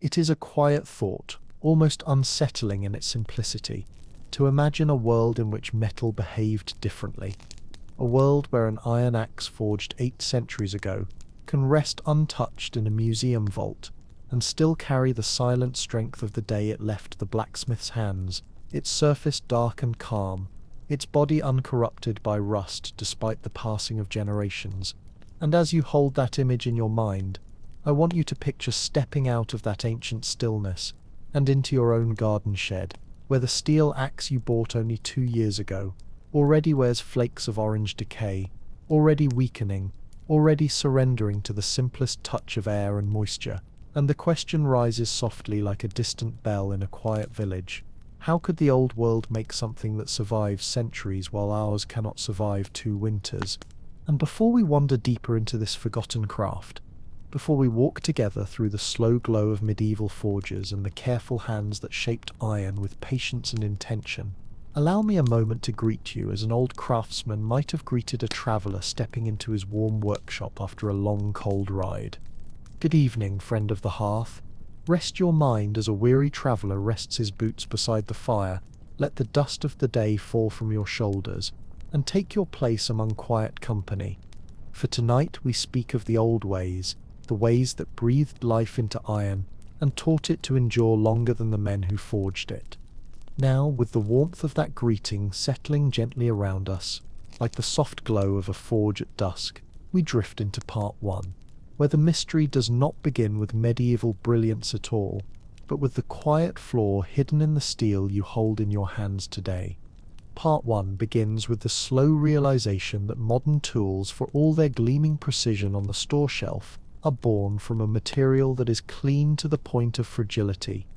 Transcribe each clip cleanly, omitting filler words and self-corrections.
It is a quiet thought, almost unsettling in its simplicity, to imagine a world in which metal behaved differently. A world where an iron axe forged 8 centuries ago can rest untouched in a museum vault and still carry the silent strength of the day it left the blacksmith's hands, its surface dark and calm, its body uncorrupted by rust despite the passing of generations. And as you hold that image in your mind, I want you to picture stepping out of that ancient stillness and into your own garden shed, where the steel axe you bought only 2 years ago already wears flakes of orange decay, already weakening, already surrendering to the simplest touch of air and moisture. And the question rises softly like a distant bell in a quiet village. How could the old world make something that survives centuries while ours cannot survive 2 winters? And before we wander deeper into this forgotten craft, before we walk together through the slow glow of medieval forges and the careful hands that shaped iron with patience and intention, allow me a moment to greet you as an old craftsman might have greeted a traveller stepping into his warm workshop after a long cold ride. Good evening, friend of the hearth. Rest your mind as a weary traveller rests his boots beside the fire. Let the dust of the day fall from your shoulders, and take your place among quiet company. For tonight we speak of the old ways, the ways that breathed life into iron and taught it to endure longer than the men who forged it. Now, with the warmth of that greeting settling gently around us, like the soft glow of a forge at dusk, we drift into part 1, where the mystery does not begin with medieval brilliance at all, but with the quiet flaw hidden in the steel you hold in your hands today. Part 1 begins with the slow realization that modern tools, for all their gleaming precision on the store shelf, are born from a material that is clean to the point of fragility.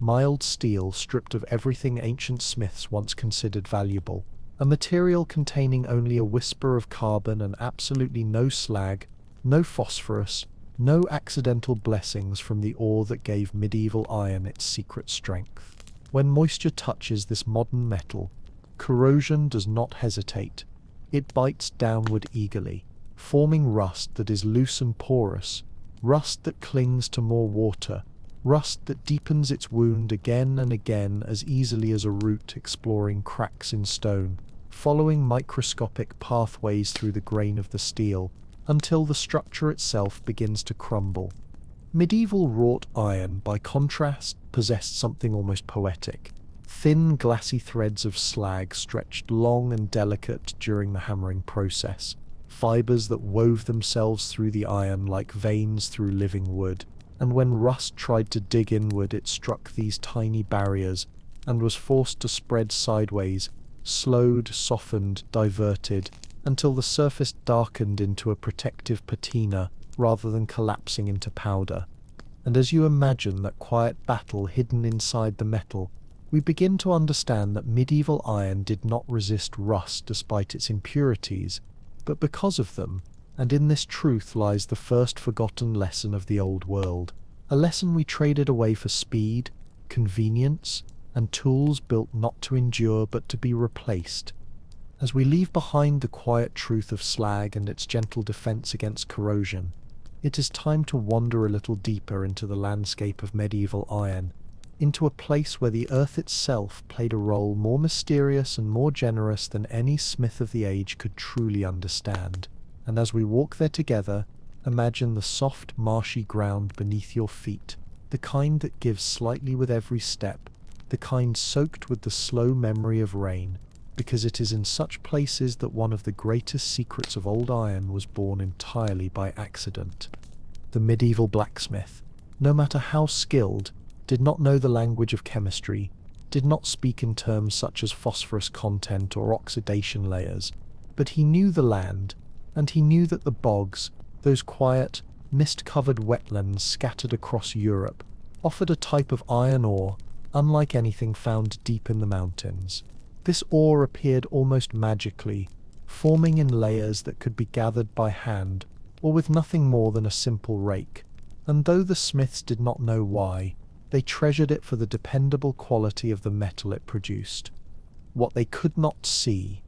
Mild steel stripped of everything ancient smiths once considered valuable, a material containing only a whisper of carbon and absolutely no slag, no phosphorus, no accidental blessings from the ore that gave medieval iron its secret strength. When moisture touches this modern metal, corrosion does not hesitate. It bites downward eagerly, forming rust that is loose and porous, rust that clings to more water, rust that deepens its wound again and again as easily as a root exploring cracks in stone, following microscopic pathways through the grain of the steel, until the structure itself begins to crumble. Medieval wrought iron, by contrast, possessed something almost poetic. Thin, glassy threads of slag stretched long and delicate during the hammering process, fibers that wove themselves through the iron like veins through living wood, and when rust tried to dig inward it struck these tiny barriers and was forced to spread sideways, slowed, softened, diverted, until the surface darkened into a protective patina rather than collapsing into powder. And as you imagine that quiet battle hidden inside the metal, we begin to understand that medieval iron did not resist rust despite its impurities, but because of them. And in this truth lies the first forgotten lesson of the old world, a lesson we traded away for speed, convenience, and tools built not to endure but to be replaced. As we leave behind the quiet truth of slag and its gentle defense against corrosion, it is time to wander a little deeper into the landscape of medieval iron, into a place where the earth itself played a role more mysterious and more generous than any smith of the age could truly understand. And as we walk there together, imagine the soft, marshy ground beneath your feet, the kind that gives slightly with every step, the kind soaked with the slow memory of rain, because it is in such places that one of the greatest secrets of old iron was born entirely by accident. The medieval blacksmith, no matter how skilled, did not know the language of chemistry, did not speak in terms such as phosphorus content or oxidation layers, but he knew the land, and he knew that the bogs, those quiet, mist-covered wetlands scattered across Europe, offered a type of iron ore unlike anything found deep in the mountains. This ore appeared almost magically, forming in layers that could be gathered by hand or with nothing more than a simple rake, and though the smiths did not know why, they treasured it for the dependable quality of the metal it produced. What they could not see,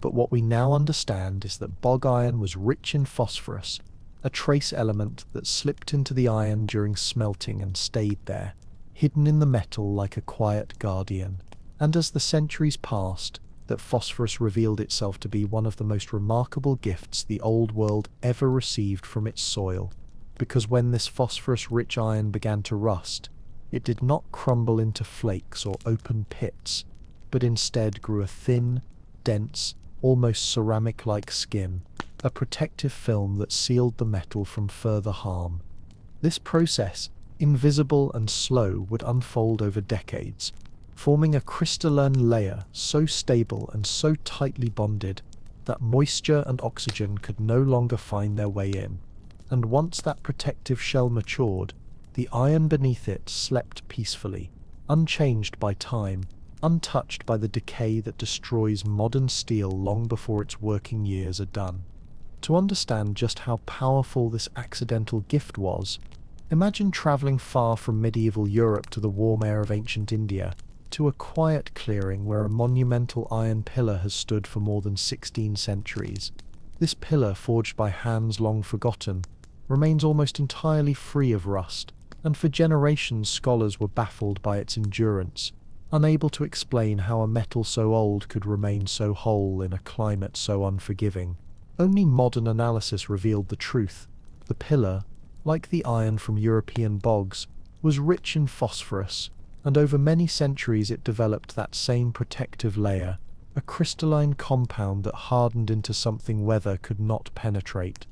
but what we now understand, is that bog iron was rich in phosphorus, a trace element that slipped into the iron during smelting and stayed there, hidden in the metal like a quiet guardian. And as the centuries passed, that phosphorus revealed itself to be one of the most remarkable gifts the old world ever received from its soil. Because when this phosphorus-rich iron began to rust, it did not crumble into flakes or open pits, but instead grew a thin, dense, almost ceramic-like skin, a protective film that sealed the metal from further harm. This process, invisible and slow, would unfold over decades, forming a crystalline layer so stable and so tightly bonded that moisture and oxygen could no longer find their way in. And once that protective shell matured, the iron beneath it slept peacefully, unchanged by time, untouched by the decay that destroys modern steel long before its working years are done. To understand just how powerful this accidental gift was, imagine traveling far from medieval Europe to the warm air of ancient India, to a quiet clearing where a monumental iron pillar has stood for more than 16 centuries. This pillar, forged by hands long forgotten, remains almost entirely free of rust, and for generations scholars were baffled by its endurance, unable to explain how a metal so old could remain so whole in a climate so unforgiving. Only modern analysis revealed the truth. The pillar, like the iron from European bogs, was rich in phosphorus, and over many centuries it developed that same protective layer, a crystalline compound that hardened into something weather could not penetrate.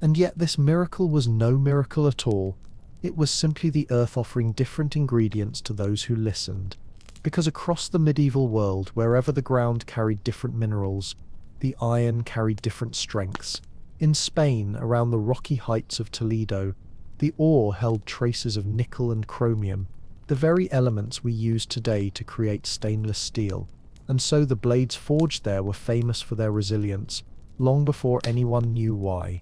And yet this miracle was no miracle at all. It was simply the earth offering different ingredients to those who listened. Because across the medieval world, wherever the ground carried different minerals, the iron carried different strengths. In Spain, around the rocky heights of Toledo, the ore held traces of nickel and chromium, the very elements we use today to create stainless steel. And so the blades forged there were famous for their resilience, long before anyone knew why.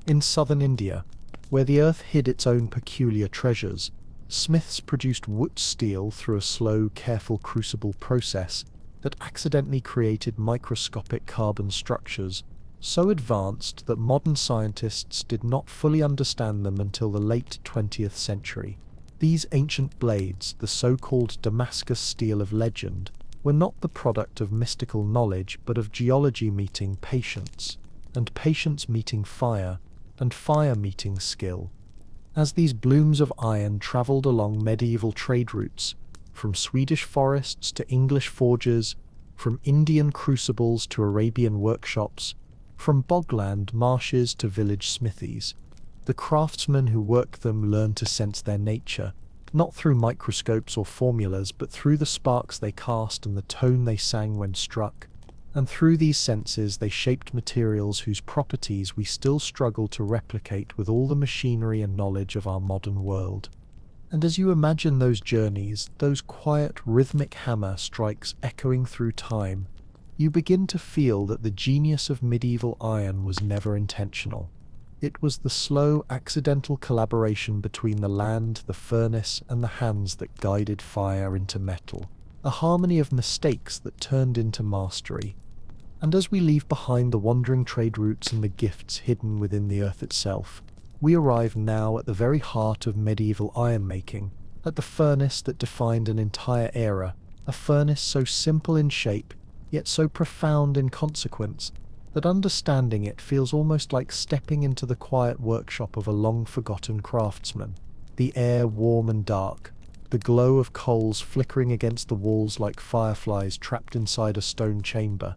In southern India, where the earth hid its own peculiar treasures, smiths produced wood steel through a slow, careful crucible process that accidentally created microscopic carbon structures, so advanced that modern scientists did not fully understand them until the late 20th century. These ancient blades, the so-called Damascus steel of legend, were not the product of mystical knowledge but of geology meeting patience, and patience meeting fire, and fire meeting skill. As these blooms of iron travelled along medieval trade routes, from Swedish forests to English forges, from Indian crucibles to Arabian workshops, from bogland marshes to village smithies, the craftsmen who worked them learned to sense their nature, not through microscopes or formulas, but through the sparks they cast and the tone they sang when struck. And through these senses they shaped materials whose properties we still struggle to replicate with all the machinery and knowledge of our modern world. And as you imagine those journeys, those quiet, rhythmic hammer strikes echoing through time, you begin to feel that the genius of medieval iron was never intentional. It was the slow, accidental collaboration between the land, the furnace, and the hands that guided fire into metal, a harmony of mistakes that turned into mastery. And as we leave behind the wandering trade routes and the gifts hidden within the earth itself, we arrive now at the very heart of medieval ironmaking, at the furnace that defined an entire era, a furnace so simple in shape, yet so profound in consequence, that understanding it feels almost like stepping into the quiet workshop of a long-forgotten craftsman. The air warm and dark, the glow of coals flickering against the walls like fireflies trapped inside a stone chamber.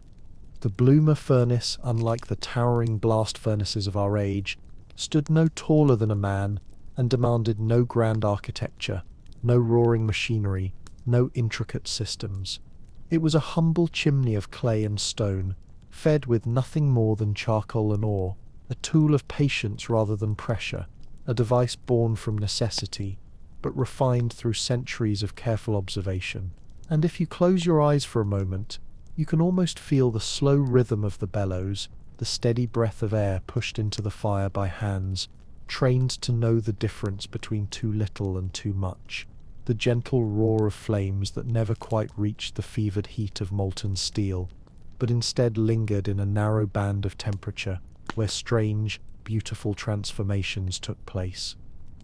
The bloomer furnace, unlike the towering blast furnaces of our age, stood no taller than a man and demanded no grand architecture, no roaring machinery, no intricate systems. It was a humble chimney of clay and stone, fed with nothing more than charcoal and ore, a tool of patience rather than pressure, a device born from necessity, but refined through centuries of careful observation. And if you close your eyes for a moment, you can almost feel the slow rhythm of the bellows, the steady breath of air pushed into the fire by hands, trained to know the difference between too little and too much, the gentle roar of flames that never quite reached the fevered heat of molten steel, but instead lingered in a narrow band of temperature, where strange, beautiful transformations took place.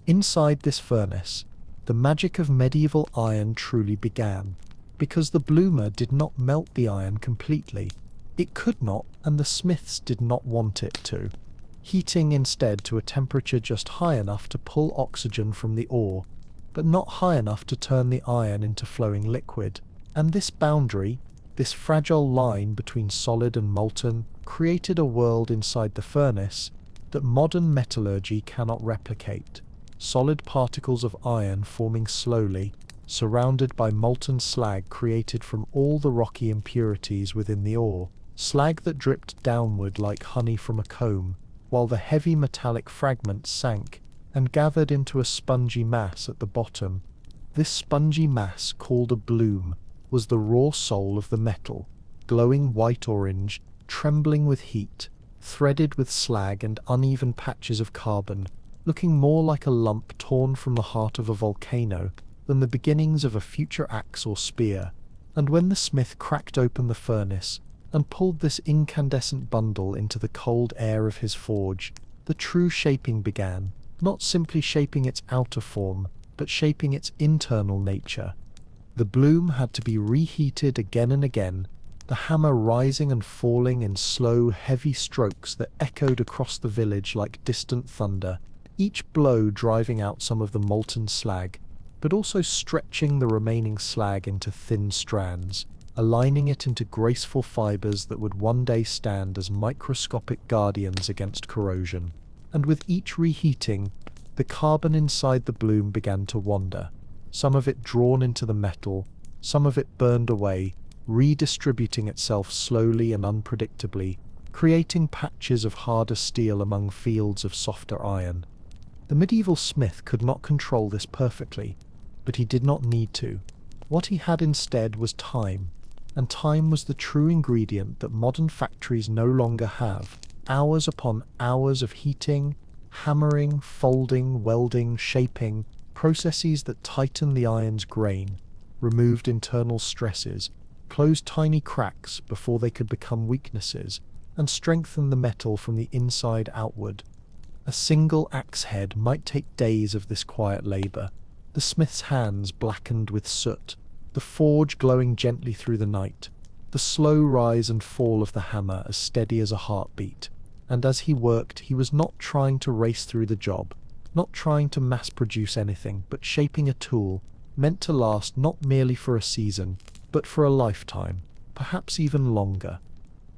Inside this furnace, the magic of medieval iron truly began, because the bloomer did not melt the iron completely. It could not, and the smiths did not want it to, heating instead to a temperature just high enough to pull oxygen from the ore, but not high enough to turn the iron into flowing liquid. And this boundary, this fragile line between solid and molten, created a world inside the furnace that modern metallurgy cannot replicate. Solid particles of iron forming slowly, surrounded by molten slag created from all the rocky impurities within the ore, slag that dripped downward like honey from a comb, while the heavy metallic fragments sank and gathered into a spongy mass at the bottom. This spongy mass, called a bloom, was the raw soul of the metal, glowing white-orange, trembling with heat, threaded with slag and uneven patches of carbon, looking more like a lump torn from the heart of a volcano than the beginnings of a future axe or spear. And when the smith cracked open the furnace and pulled this incandescent bundle into the cold air of his forge, the true shaping began, not simply shaping its outer form, but shaping its internal nature. The bloom had to be reheated again and again, the hammer rising and falling in slow, heavy strokes that echoed across the village like distant thunder, each blow driving out some of the molten slag, but also stretching the remaining slag into thin strands, aligning it into graceful fibers that would one day stand as microscopic guardians against corrosion. And with each reheating, the carbon inside the bloom began to wander, some of it drawn into the metal, some of it burned away, redistributing itself slowly and unpredictably, creating patches of harder steel among fields of softer iron. The medieval smith could not control this perfectly, but he did not need to. What he had instead was time, and time was the true ingredient that modern factories no longer have. Hours upon hours of heating, hammering, folding, welding, shaping, processes that tighten the iron's grain, removed internal stresses, closed tiny cracks before they could become weaknesses, and strengthen the metal from the inside outward. A single axe head might take days of this quiet labor, the smith's hands blackened with soot, the forge glowing gently through the night, the slow rise and fall of the hammer as steady as a heartbeat. And as he worked, he was not trying to race through the job, not trying to mass-produce anything, but shaping a tool meant to last not merely for a season, but for a lifetime, perhaps even longer.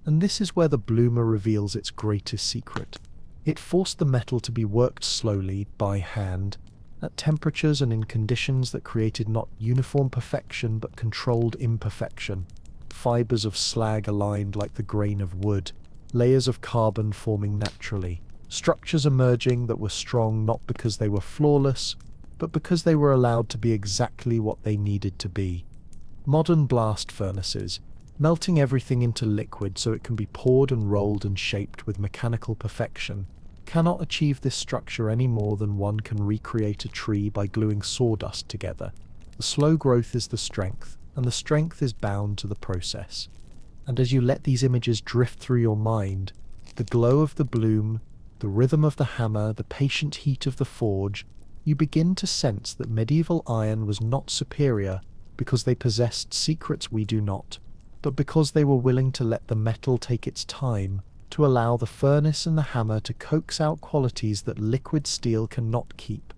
And this is where the bloomer reveals its greatest secret. It forced the metal to be worked slowly, by hand, at temperatures and in conditions that created not uniform perfection but controlled imperfection. Fibers of slag aligned like the grain of wood, layers of carbon forming naturally, structures emerging that were strong not because they were flawless, but because they were allowed to be exactly what they needed to be. Modern blast furnaces, melting everything into liquid so it can be poured and rolled and shaped with mechanical perfection, cannot achieve this structure any more than one can recreate a tree by gluing sawdust together. The slow growth is the strength, and the strength is bound to the process. And as you let these images drift through your mind, the glow of the bloom, the rhythm of the hammer, the patient heat of the forge, you begin to sense that medieval iron was not superior because they possessed secrets we do not, but because they were willing to let the metal take its time, to allow the furnace and the hammer to coax out qualities that liquid steel cannot keep.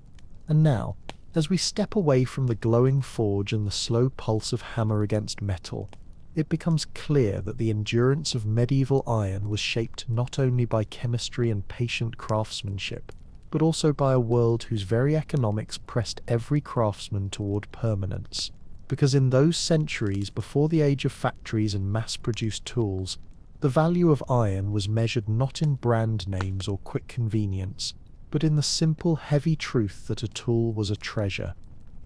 And now, as we step away from the glowing forge and the slow pulse of hammer against metal, it becomes clear that the endurance of medieval iron was shaped not only by chemistry and patient craftsmanship, but also by a world whose very economics pressed every craftsman toward permanence. Because in those centuries before the age of factories and mass-produced tools, the value of iron was measured not in brand names or quick convenience, but in the simple, heavy truth that a tool was a treasure.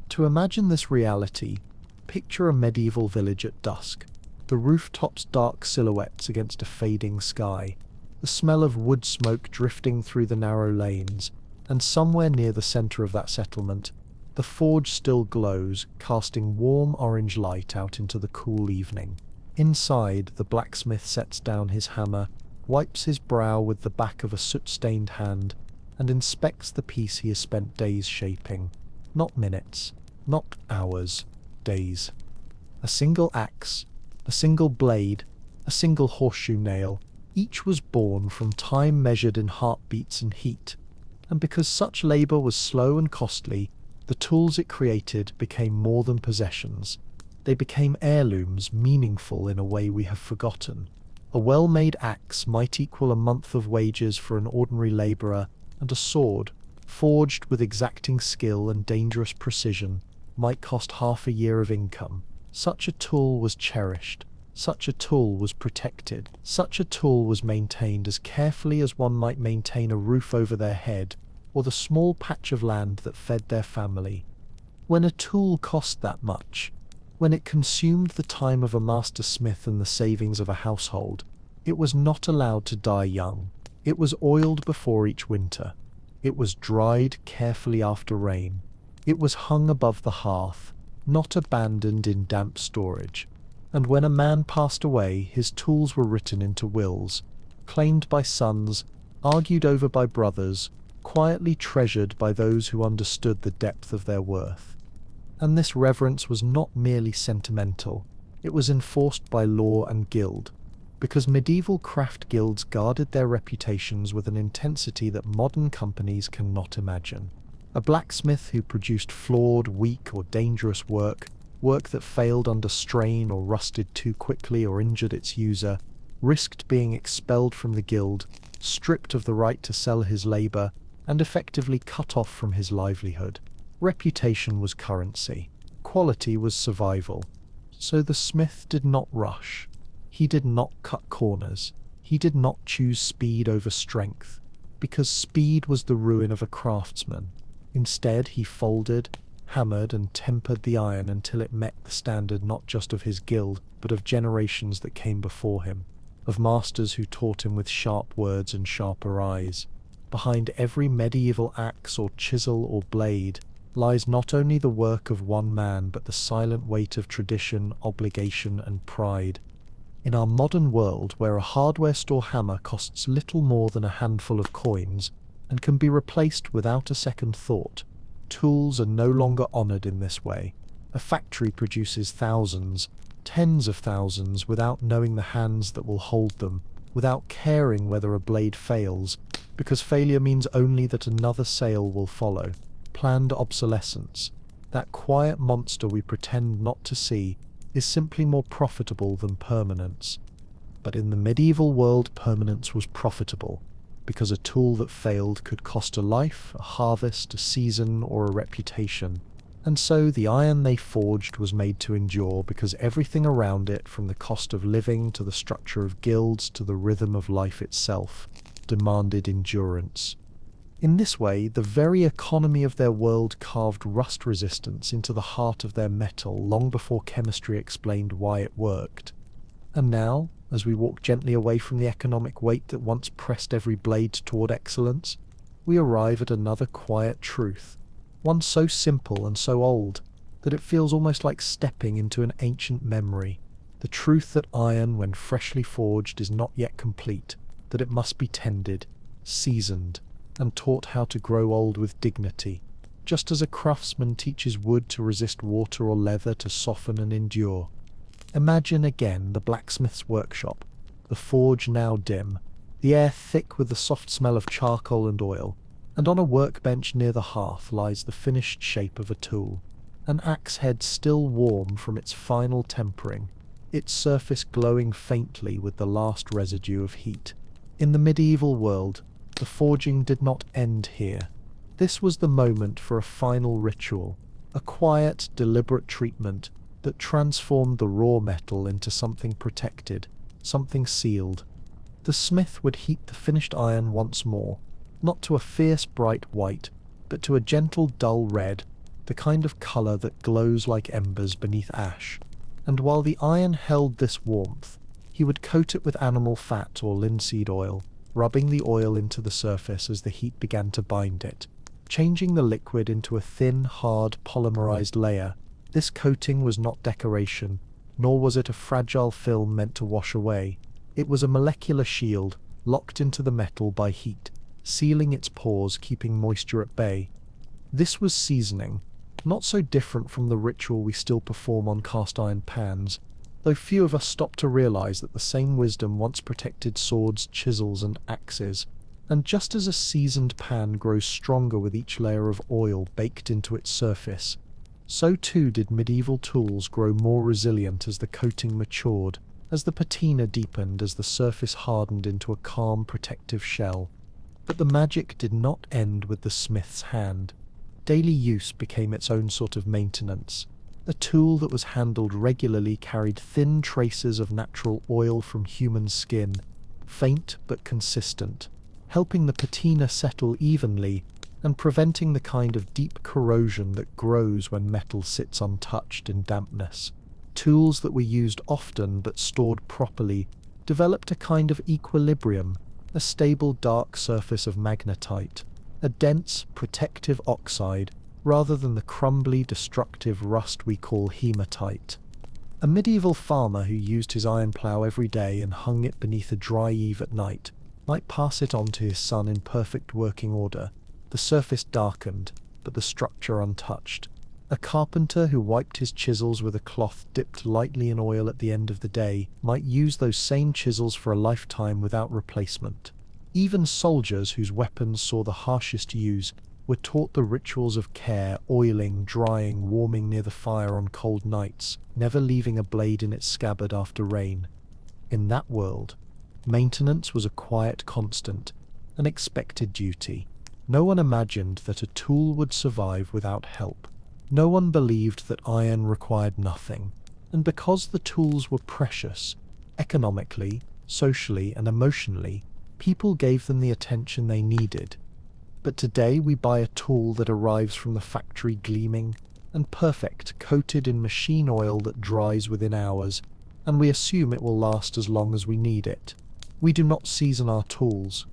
To imagine this reality, picture a medieval village at dusk, the rooftops dark silhouettes against a fading sky, the smell of wood smoke drifting through the narrow lanes, and somewhere near the center of that settlement, the forge still glows, casting warm orange light out into the cool evening. Inside, the blacksmith sets down his hammer, wipes his brow with the back of a soot-stained hand, and inspects the piece he has spent days shaping. Not minutes, not hours, days. A single axe, a single blade, a single horseshoe nail, each was born from time measured in heartbeats and heat. And because such labour was slow and costly, the tools it created became more than possessions. They became heirlooms, meaningful in a way we have forgotten. A well-made axe might equal a month of wages for an ordinary labourer, and a sword, forged with exacting skill and dangerous precision, might cost half a year of income. Such a tool was cherished. Such a tool was protected. Such a tool was maintained as carefully as one might maintain a roof over their head, or the small patch of land that fed their family. When a tool cost that much, when it consumed the time of a master smith and the savings of a household, it was not allowed to die young. It was oiled before each winter. It was dried carefully after rain. It was hung above the hearth, not abandoned in damp storage. And when a man passed away, his tools were written into wills, claimed by sons, argued over by brothers, quietly treasured by those who understood the depth of their worth. And this reverence was not merely sentimental, it was enforced by law and guild, because medieval craft guilds guarded their reputations with an intensity that modern companies cannot imagine. A blacksmith who produced flawed, weak, or dangerous work that failed under strain or rusted too quickly or injured its user, risked being expelled from the guild, stripped of the right to sell his labour, and effectively cut off from his livelihood. Reputation was currency. Quality was survival. So the smith did not rush. He did not cut corners. He did not choose speed over strength, because speed was the ruin of a craftsman. Instead, he folded, hammered, and tempered the iron until it met the standard not just of his guild, but of generations that came before him, of masters who taught him with sharp words and sharper eyes. Behind every medieval axe or chisel or blade lies not only the work of one man, but the silent weight of tradition, obligation, and pride. In our modern world, where a hardware store hammer costs little more than a handful of coins and can be replaced without a second thought, tools are no longer honoured in this way. A factory produces thousands, tens of thousands, without knowing the hands that will hold them, without caring whether a blade fails, because failure means only that another sale will follow. Planned obsolescence, that quiet monster we pretend not to see, is simply more profitable than permanence. But in the medieval world, permanence was profitable, because a tool that failed could cost a life, a harvest, a season, or a reputation. And so the iron they forged was made to endure, because everything around it, from the cost of living to the structure of guilds to the rhythm of life itself, demanded endurance. In this way, the very economy of their world carved rust resistance into the heart of their metal long before chemistry explained why it worked. And now, as we walk gently away from the economic weight that once pressed every blade toward excellence, we arrive at another quiet truth, one so simple and so old that it feels almost like stepping into an ancient memory. The truth that iron, when freshly forged, is not yet complete, that it must be tended, seasoned, and taught how to grow old with dignity, just as a craftsman teaches wood to resist water or leather to soften and endure. Imagine again the blacksmith's workshop, the forge now dim, the air thick with the soft smell of charcoal and oil, and on a workbench near the hearth lies the finished shape of a tool, an axe head still warm from its final tempering, its surface glowing faintly with the last residue of heat. In the medieval world, the forging did not end here. This was the moment for a final ritual, a quiet, deliberate treatment that transformed the raw metal into something protected, something sealed. The smith would heat the finished iron once more, not to a fierce bright white, but to a gentle dull red, the kind of colour that glows like embers beneath ash. And while the iron held this warmth, he would coat it with animal fat or linseed oil, rubbing the oil into the surface as the heat began to bind it, changing the liquid into a thin, hard, polymerized layer. This coating was not decoration, nor was it a fragile film meant to wash away. It was a molecular shield, locked into the metal by heat, sealing its pores, keeping moisture at bay. This was seasoning, not so different from the ritual we still perform on cast iron pans, though few of us stop to realize that the same wisdom once protected swords, chisels, and axes. And just as a seasoned pan grows stronger with each layer of oil baked into its surface, so too did medieval tools grow more resilient as the coating matured, as the patina deepened, as the surface hardened into a calm, protective shell. But the magic did not end with the smith's hand. Daily use became its own sort of maintenance. A tool that was handled regularly carried thin traces of natural oil from human skin, faint but consistent, helping the patina settle evenly and preventing the kind of deep corrosion that grows when metal sits untouched in dampness. Tools that were used often but stored properly developed a kind of equilibrium, a stable dark surface of magnetite, a dense, protective oxide, rather than the crumbly, destructive rust we call hematite. A medieval farmer who used his iron plough every day and hung it beneath a dry eave at night might pass it on to his son in perfect working order, the surface darkened, but the structure untouched. A carpenter who wiped his chisels with a cloth dipped lightly in oil at the end of the day might use those same chisels for a lifetime without replacement. Even soldiers whose weapons saw the harshest use were taught the rituals of care, oiling, drying, warming near the fire on cold nights, never leaving a blade in its scabbard after rain. In that world, maintenance was a quiet constant, an expected duty. No one imagined that a tool would survive without help. No one believed that iron required nothing, and because the tools were precious, economically, socially, and emotionally, people gave them the attention they needed. But today we buy a tool that arrives from the factory gleaming and perfect, coated in machine oil that dries within hours, and we assume it will last as long as we need it. We do not season our tools.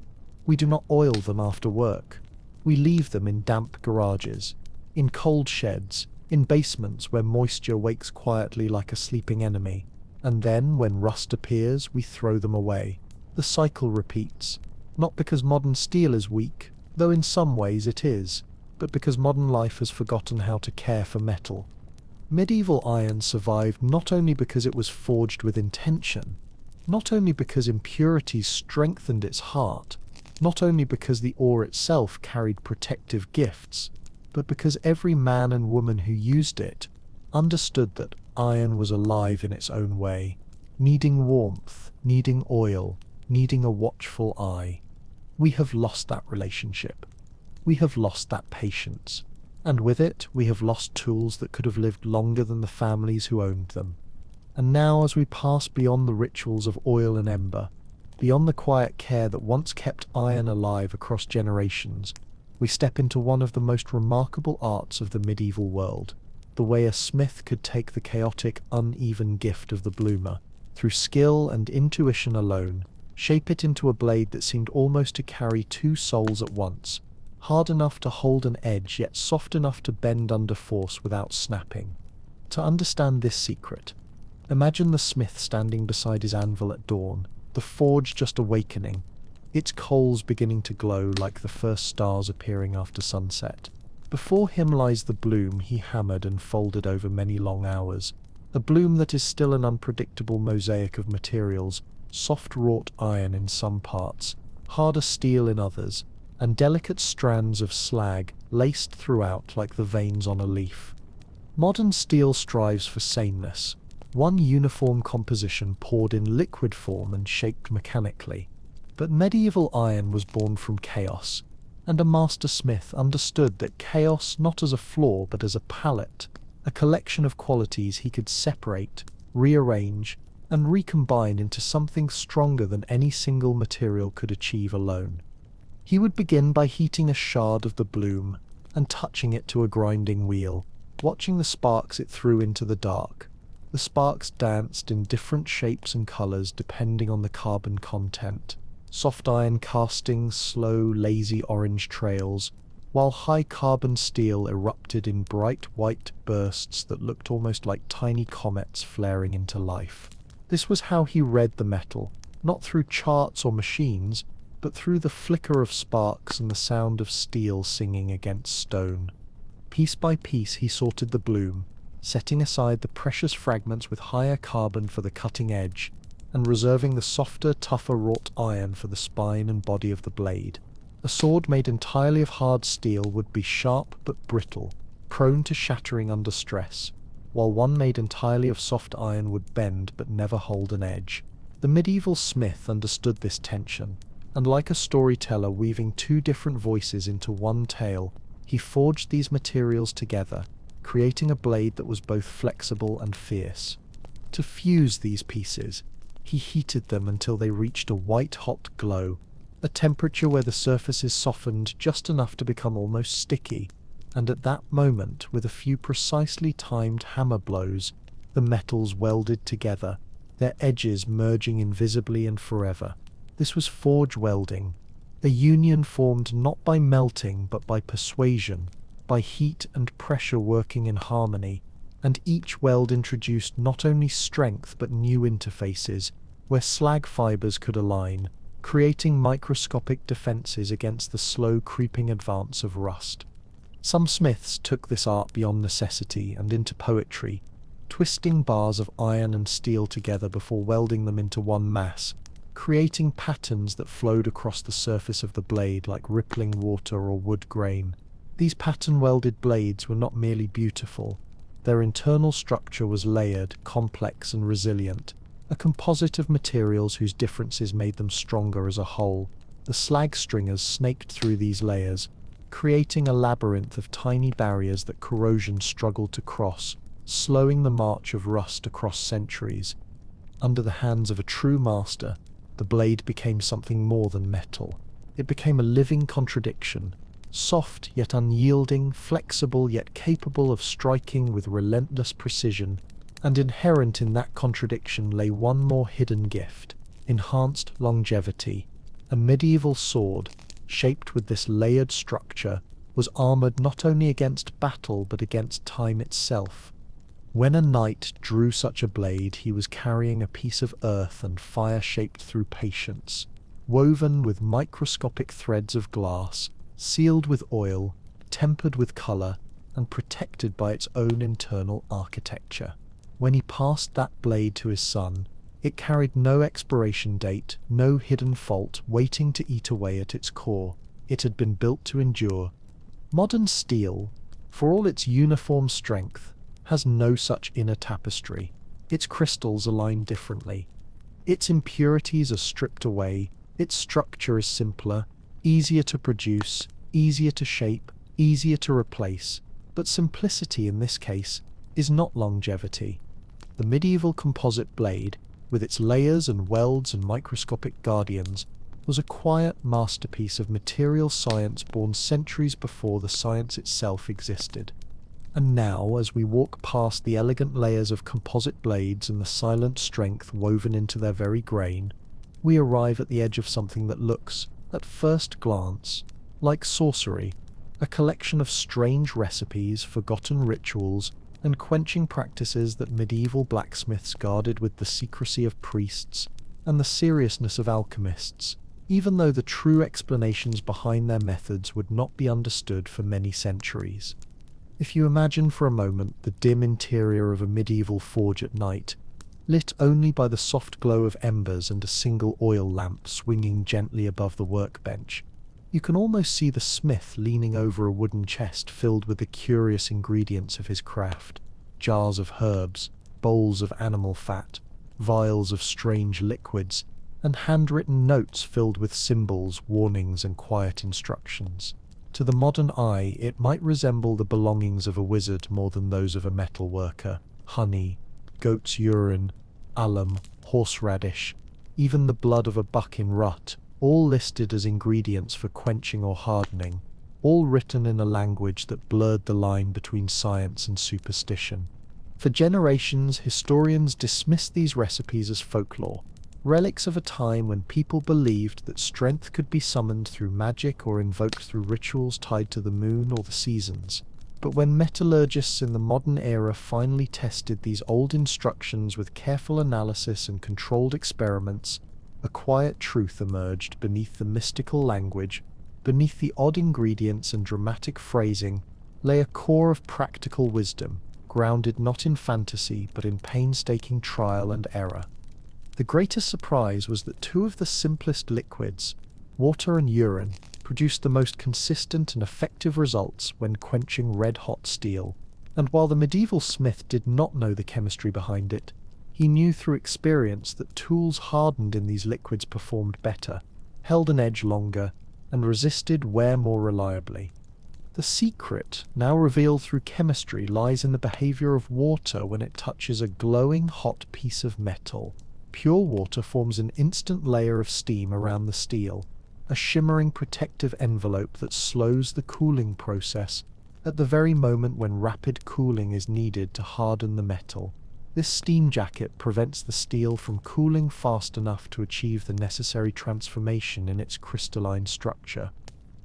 We do not oil them after work. We leave them in damp garages, in cold sheds, in basements where moisture wakes quietly like a sleeping enemy, and then, when rust appears, we throw them away. The cycle repeats, not because modern steel is weak, though in some ways it is, but because modern life has forgotten how to care for metal. Medieval iron survived not only because it was forged with intention, not only because impurities strengthened its heart, not only because the ore itself carried protective gifts, but because every man and woman who used it understood that iron was alive in its own way, needing warmth, needing oil, needing a watchful eye. We have lost that relationship. We have lost that patience. And with it, we have lost tools that could have lived longer than the families who owned them. And now, as we pass beyond the rituals of oil and ember, beyond the quiet care that once kept iron alive across generations, we step into one of the most remarkable arts of the medieval world, the way a smith could take the chaotic, uneven gift of the bloomer, through skill and intuition alone, shape it into a blade that seemed almost to carry two souls at once, hard enough to hold an edge yet soft enough to bend under force without snapping. To understand this secret, imagine the smith standing beside his anvil at dawn, the forge just awakening, its coals beginning to glow like the first stars appearing after sunset. Before him lies the bloom he hammered and folded over many long hours, a bloom that is still an unpredictable mosaic of materials, soft wrought iron in some parts, harder steel in others, and delicate strands of slag laced throughout like the veins on a leaf. Modern steel strives for sameness, one uniform composition poured in liquid form and shaped mechanically. But medieval iron was born from chaos, and a master smith understood that chaos not as a flaw but as a palette, a collection of qualities he could separate, rearrange, and recombine into something stronger than any single material could achieve alone. He would begin by heating a shard of the bloom and touching it to a grinding wheel, watching the sparks it threw into the dark. The sparks danced in different shapes and colors depending on the carbon content. Soft iron casting slow, lazy orange trails, while high-carbon steel erupted in bright white bursts that looked almost like tiny comets flaring into life. This was how he read the metal, not through charts or machines, but through the flicker of sparks and the sound of steel singing against stone. Piece by piece he sorted the bloom, setting aside the precious fragments with higher carbon for the cutting edge, and reserving the softer, tougher wrought iron for the spine and body of the blade. A sword made entirely of hard steel would be sharp but brittle, prone to shattering under stress, while one made entirely of soft iron would bend but never hold an edge. The medieval smith understood this tension, and like a storyteller weaving two different voices into one tale, he forged these materials together, creating a blade that was both flexible and fierce. To fuse these pieces, he heated them until they reached a white-hot glow, a temperature where the surfaces softened just enough to become almost sticky, and at that moment, with a few precisely timed hammer blows, the metals welded together, their edges merging invisibly and forever. This was forge welding, a union formed not by melting but by persuasion, by heat and pressure working in harmony, and each weld introduced not only strength but new interfaces, where slag fibers could align, creating microscopic defenses against the slow creeping advance of rust. Some smiths took this art beyond necessity and into poetry, twisting bars of iron and steel together before welding them into one mass, creating patterns that flowed across the surface of the blade like rippling water or wood grain. These pattern-welded blades were not merely beautiful. Their internal structure was layered, complex and resilient, a composite of materials whose differences made them stronger as a whole. The slag stringers snaked through these layers, creating a labyrinth of tiny barriers that corrosion struggled to cross, slowing the march of rust across centuries. Under the hands of a true master, the blade became something more than metal. It became a living contradiction, soft yet unyielding, flexible yet capable of striking with relentless precision, and inherent in that contradiction lay one more hidden gift: enhanced longevity. A medieval sword, shaped with this layered structure, was armored not only against battle but against time itself. When a knight drew such a blade, he was carrying a piece of earth and fire shaped through patience, woven with microscopic threads of glass, sealed with oil, tempered with color, and protected by its own internal architecture. When he passed that blade to his son, it carried no expiration date, no hidden fault waiting to eat away at its core. It had been built to endure. Modern steel, for all its uniform strength, has no such inner tapestry. Its crystals align differently. Its impurities are stripped away. Its structure is simpler, easier to produce, easier to shape, easier to replace. But simplicity in this case is not longevity. The medieval composite blade, with its layers and welds and microscopic guardians, was a quiet masterpiece of material science born centuries before the science itself existed. And now, as we walk past the elegant layers of composite blades and the silent strength woven into their very grain, we arrive at the edge of something that looks, at first glance, like sorcery, a collection of strange recipes, forgotten rituals, and quenching practices that medieval blacksmiths guarded with the secrecy of priests and the seriousness of alchemists, even though the true explanations behind their methods would not be understood for many centuries. If you imagine for a moment the dim interior of a medieval forge at night, lit only by the soft glow of embers and a single oil lamp swinging gently above the workbench, you can almost see the smith leaning over a wooden chest filled with the curious ingredients of his craft: jars of herbs, bowls of animal fat, vials of strange liquids, and handwritten notes filled with symbols, warnings, and quiet instructions. To the modern eye, it might resemble the belongings of a wizard more than those of a metal worker. Honey, goat's urine, alum, horseradish, even the blood of a buck in rut, all listed as ingredients for quenching or hardening, all written in a language that blurred the line between science and superstition. For generations, historians dismissed these recipes as folklore, relics of a time when people believed that strength could be summoned through magic or invoked through rituals tied to the moon or the seasons. But when metallurgists in the modern era finally tested these old instructions with careful analysis and controlled experiments, a quiet truth emerged beneath the mystical language. Beneath the odd ingredients and dramatic phrasing lay a core of practical wisdom, grounded not in fantasy but in painstaking trial and error. The greatest surprise was that two of the simplest liquids, water and urine, produced the most consistent and effective results when quenching red-hot steel. And while the medieval smith did not know the chemistry behind it, he knew through experience that tools hardened in these liquids performed better, held an edge longer, and resisted wear more reliably. The secret, now revealed through chemistry, lies in the behavior of water when it touches a glowing hot piece of metal. Pure water forms an instant layer of steam around the steel, a shimmering protective envelope that slows the cooling process at the very moment when rapid cooling is needed to harden the metal. This steam jacket prevents the steel from cooling fast enough to achieve the necessary transformation in its crystalline structure.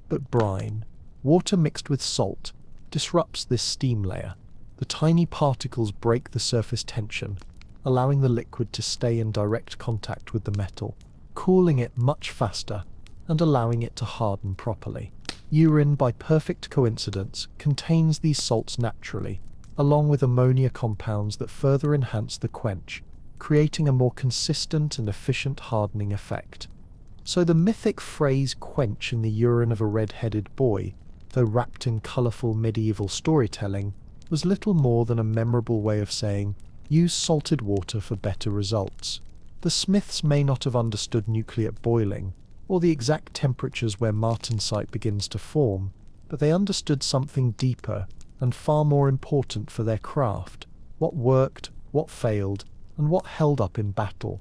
But brine, water mixed with salt, disrupts this steam layer. The tiny particles break the surface tension, allowing the liquid to stay in direct contact with the metal, cooling it much faster and allowing it to harden properly. Urine, by perfect coincidence, contains these salts naturally, along with ammonia compounds that further enhance the quench, creating a more consistent and efficient hardening effect. So the mythic phrase "quench in the urine of a red-headed boy," though wrapped in colourful medieval storytelling, was little more than a memorable way of saying, use salted water for better results. The smiths may not have understood nuclear boiling, or the exact temperatures where martensite begins to form, but they understood something deeper and far more important for their craft: what worked, what failed, and what held up in battle.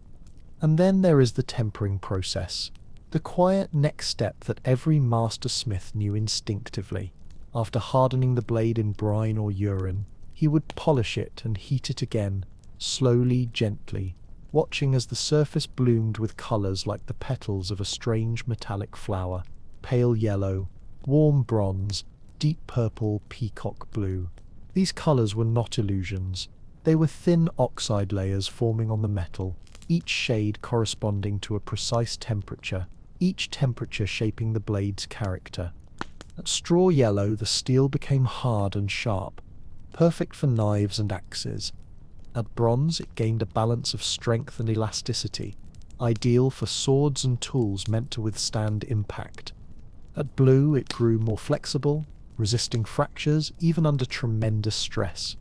And then there is the tempering process, the quiet next step that every master smith knew instinctively. After hardening the blade in brine or urine, he would polish it and heat it again, slowly, gently, watching as the surface bloomed with colours like the petals of a strange metallic flower: pale yellow, warm bronze, deep purple, peacock blue. These colours were not illusions. They were thin oxide layers forming on the metal, each shade corresponding to a precise temperature, each temperature shaping the blade's character. At straw yellow, the steel became hard and sharp, perfect for knives and axes. At bronze, it gained a balance of strength and elasticity, ideal for swords and tools meant to withstand impact. At blue, it grew more flexible, resisting fractures even under tremendous stress.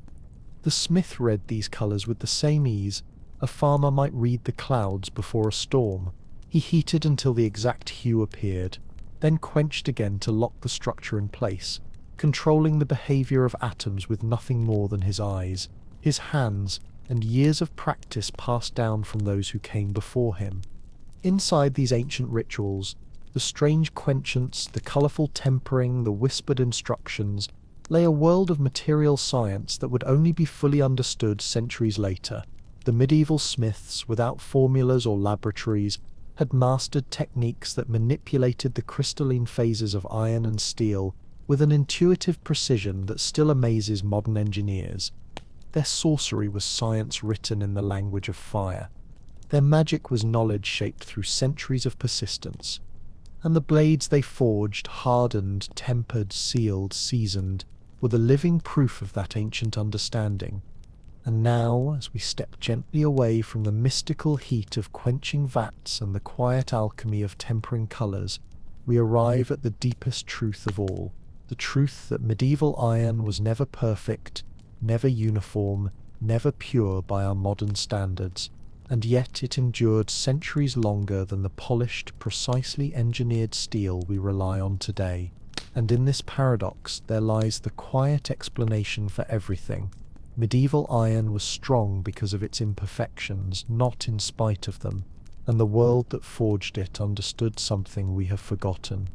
The smith read these colours with the same ease a farmer might read the clouds before a storm. He heated until the exact hue appeared, then quenched again to lock the structure in place, controlling the behaviour of atoms with nothing more than his eyes, his hands, and years of practice passed down from those who came before him. Inside these ancient rituals, the strange quenchants, the colourful tempering, the whispered instructions, lay a world of material science that would only be fully understood centuries later. The medieval smiths, without formulas or laboratories, had mastered techniques that manipulated the crystalline phases of iron and steel with an intuitive precision that still amazes modern engineers. Their sorcery was science written in the language of fire. Their magic was knowledge shaped through centuries of persistence. And the blades they forged, hardened, tempered, sealed, seasoned, were the living proof of that ancient understanding. And now, as we step gently away from the mystical heat of quenching vats and the quiet alchemy of tempering colours, we arrive at the deepest truth of all, the truth that medieval iron was never perfect, never uniform, never pure by our modern standards, and yet it endured centuries longer than the polished, precisely engineered steel we rely on today. And in this paradox there lies the quiet explanation for everything. Medieval iron was strong because of its imperfections, not in spite of them, and the world that forged it understood something we have forgotten.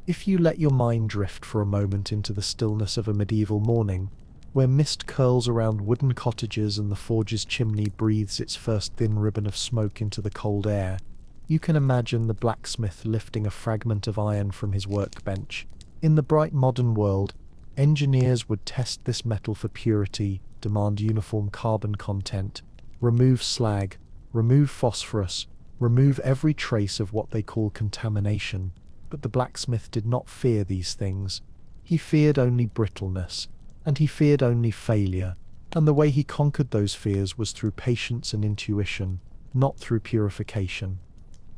If you let your mind drift for a moment into the stillness of a medieval morning, where mist curls around wooden cottages and the forge's chimney breathes its first thin ribbon of smoke into the cold air, you can imagine the blacksmith lifting a fragment of iron from his workbench. In the bright modern world, engineers would test this metal for purity, demand uniform carbon content, remove slag, remove phosphorus, remove every trace of what they call contamination. But the blacksmith did not fear these things. He feared only brittleness, and he feared only failure, and the way he conquered those fears was through patience and intuition, not through purification.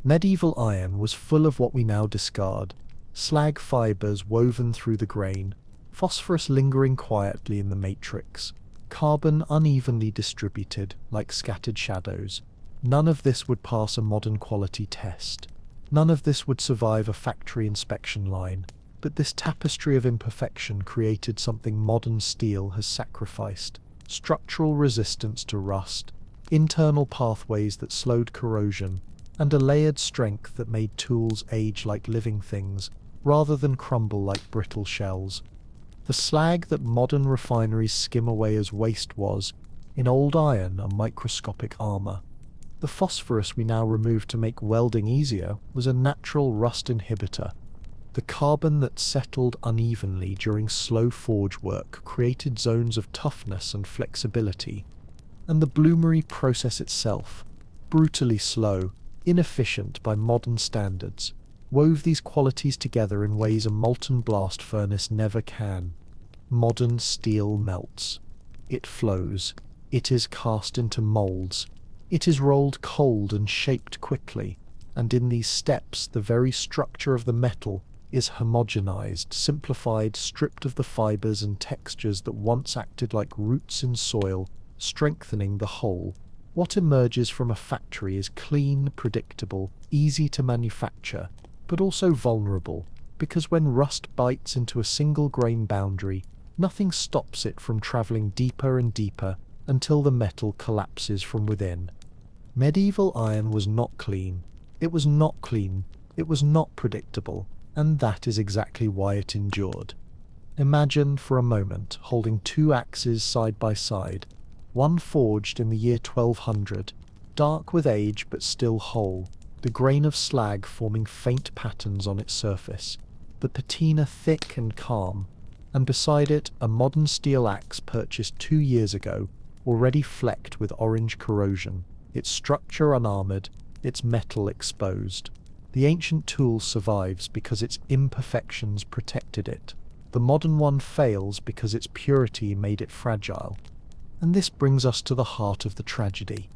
Medieval iron was full of what we now discard: slag fibers woven through the grain, phosphorus lingering quietly in the matrix, carbon unevenly distributed like scattered shadows. None of this would pass a modern quality test. None of this would survive a factory inspection line. But this tapestry of imperfection created something modern steel has sacrificed: structural resistance to rust, internal pathways that slowed corrosion, and a layered strength that made tools age like living things, rather than crumble like brittle shells. The slag that modern refineries skim away as waste was, in old iron, a microscopic armor. The phosphorus we now remove to make welding easier was a natural rust inhibitor. The carbon that settled unevenly during slow forge work created zones of toughness and flexibility. And the bloomery process itself, brutally slow, inefficient by modern standards, wove these qualities together in ways a molten blast furnace never can. Modern steel melts. It flows. It is cast into molds. It is rolled cold and shaped quickly, and in these steps the very structure of the metal is homogenized, simplified, stripped of the fibers and textures that once acted like roots in soil, strengthening the whole. What emerges from a factory is clean, predictable, easy to manufacture, but also vulnerable, because when rust bites into a single grain boundary, nothing stops it from traveling deeper and deeper until the metal collapses from within. Medieval iron was not clean. It was not clean. It was not predictable. And that is exactly why it endured. Imagine for a moment holding two axes side by side, one forged in the year 1200, dark with age but still whole, the grain of slag forming faint patterns on its surface, the patina thick and calm, and beside it a modern steel axe purchased 2 years ago, already flecked with orange corrosion, its structure unarmored, its metal exposed. The ancient tool survives because its imperfections protected it. The modern one fails because its purity made it fragile. And this brings us to the heart of the tragedy.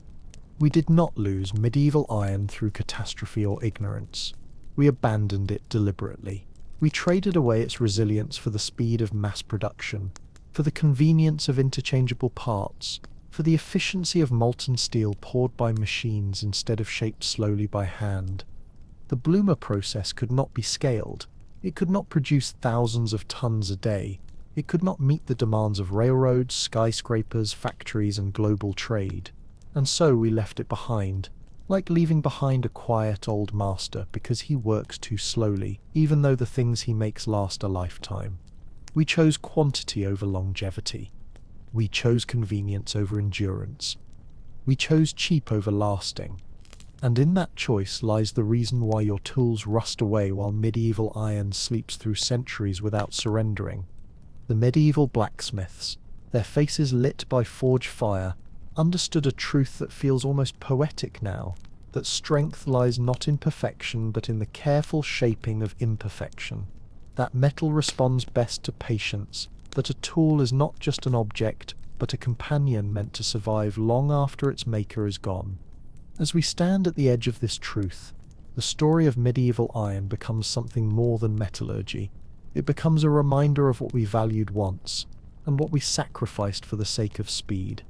We did not lose medieval iron through catastrophe or ignorance. We abandoned it deliberately. We traded away its resilience for the speed of mass production, for the convenience of interchangeable parts, for the efficiency of molten steel poured by machines instead of shaped slowly by hand. The bloomer process could not be scaled. It could not produce thousands of tons a day. It could not meet the demands of railroads, skyscrapers, factories, and global trade. And so we left it behind, like leaving behind a quiet old master because he works too slowly, even though the things he makes last a lifetime. We chose quantity over longevity. We chose convenience over endurance. We chose cheap over lasting. And in that choice lies the reason why your tools rust away while medieval iron sleeps through centuries without surrendering. The medieval blacksmiths, their faces lit by forge fire, understood a truth that feels almost poetic now, that strength lies not in perfection but in the careful shaping of imperfection, that metal responds best to patience, that a tool is not just an object but a companion meant to survive long after its maker is gone. As we stand at the edge of this truth, the story of medieval iron becomes something more than metallurgy. It becomes a reminder of what we valued once, and what we sacrificed for the sake of speed.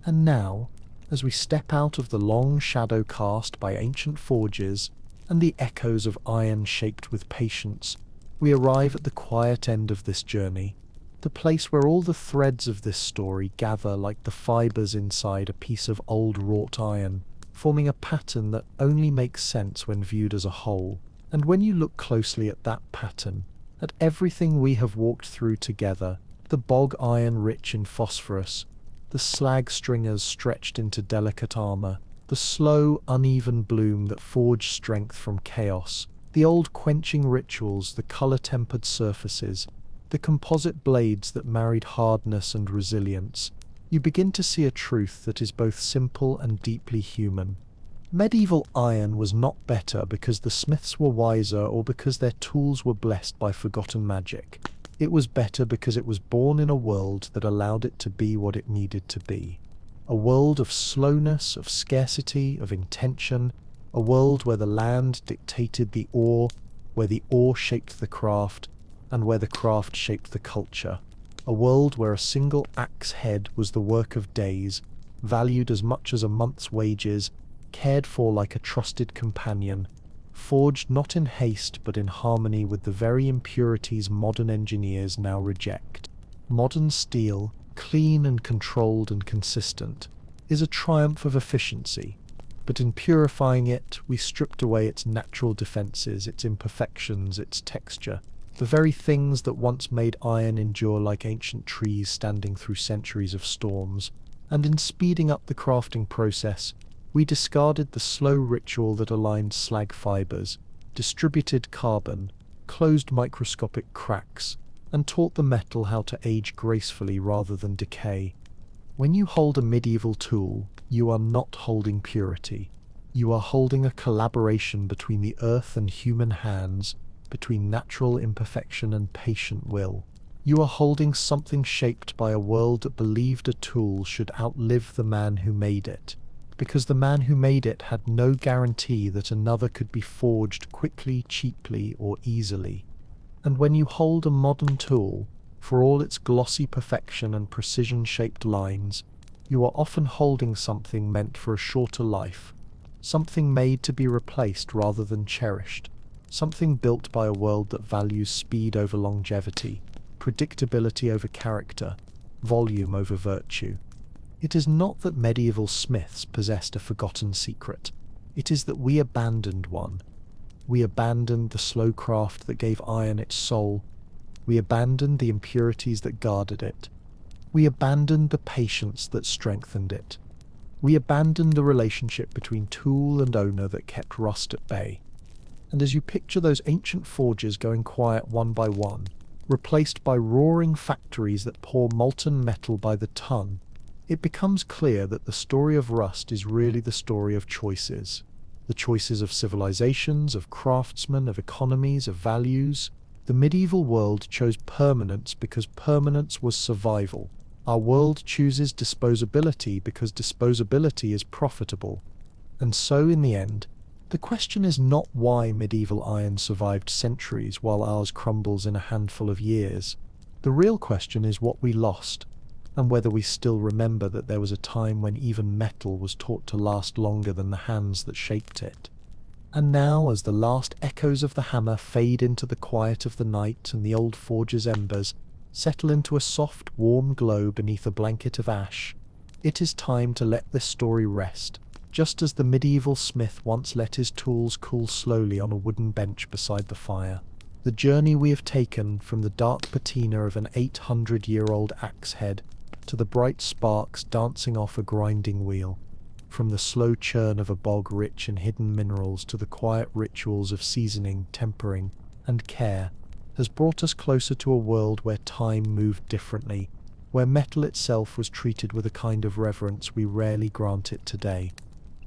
And now, as we step out of the long shadow cast by ancient forges, and the echoes of iron shaped with patience, we arrive at the quiet end of this journey, the place where all the threads of this story gather like the fibers inside a piece of old wrought iron, forming a pattern that only makes sense when viewed as a whole. And when you look closely at that pattern, at everything we have walked through together, the bog iron rich in phosphorus, the slag stringers stretched into delicate armor, the slow, uneven bloom that forged strength from chaos, the old quenching rituals, the color-tempered surfaces, the composite blades that married hardness and resilience, you begin to see a truth that is both simple and deeply human. Medieval iron was not better because the smiths were wiser or because their tools were blessed by forgotten magic. It was better because it was born in a world that allowed it to be what it needed to be. A world of slowness, of scarcity, of intention, a world where the land dictated the ore, where the ore shaped the craft, and where the craft shaped the culture. A world where a single axe head was the work of days, valued as much as a month's wages, cared for like a trusted companion, forged not in haste but in harmony with the very impurities modern engineers now reject. Modern steel, clean and controlled and consistent, is a triumph of efficiency, but in purifying it, we stripped away its natural defenses, its imperfections, its texture, the very things that once made iron endure like ancient trees standing through centuries of storms, and in speeding up the crafting process, we discarded the slow ritual that aligned slag fibers, distributed carbon, closed microscopic cracks, and taught the metal how to age gracefully rather than decay. When you hold a medieval tool, you are not holding purity. You are holding a collaboration between the earth and human hands, between natural imperfection and patient will. You are holding something shaped by a world that believed a tool should outlive the man who made it, because the man who made it had no guarantee that another could be forged quickly, cheaply, or easily. And when you hold a modern tool, for all its glossy perfection and precision-shaped lines, you are often holding something meant for a shorter life, something made to be replaced rather than cherished, something built by a world that values speed over longevity, predictability over character, volume over virtue. It is not that medieval smiths possessed a forgotten secret. It is that we abandoned one. We abandoned the slow craft that gave iron its soul. We abandoned the impurities that guarded it. We abandoned the patience that strengthened it. We abandoned the relationship between tool and owner that kept rust at bay. And as you picture those ancient forges going quiet one by one, replaced by roaring factories that pour molten metal by the ton, it becomes clear that the story of rust is really the story of choices. The choices of civilizations, of craftsmen, of economies, of values. The medieval world chose permanence because permanence was survival. Our world chooses disposability because disposability is profitable. And so, in the end, the question is not why medieval iron survived centuries while ours crumbles in a handful of years. The real question is what we lost, and whether we still remember that there was a time when even metal was taught to last longer than the hands that shaped it. And now, as the last echoes of the hammer fade into the quiet of the night and the old forge's embers settle into a soft, warm glow beneath a blanket of ash, it is time to let this story rest, just as the medieval smith once let his tools cool slowly on a wooden bench beside the fire. The journey we have taken from the dark patina of an 800-year-old axe head to the bright sparks dancing off a grinding wheel, from the slow churn of a bog rich in hidden minerals to the quiet rituals of seasoning, tempering, and care, has brought us closer to a world where time moved differently, where metal itself was treated with a kind of reverence we rarely grant it today.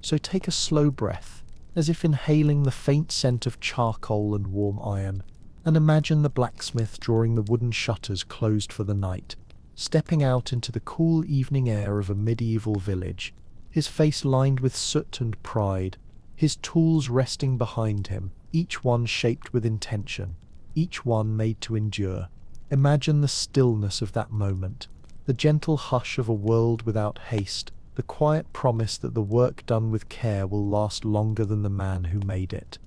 So take a slow breath, as if inhaling the faint scent of charcoal and warm iron, and imagine the blacksmith drawing the wooden shutters closed for the night, stepping out into the cool evening air of a medieval village, his face lined with soot and pride, his tools resting behind him, each one shaped with intention, each one made to endure. Imagine the stillness of that moment, the gentle hush of a world without haste, the quiet promise that the work done with care will last longer than the man who made it.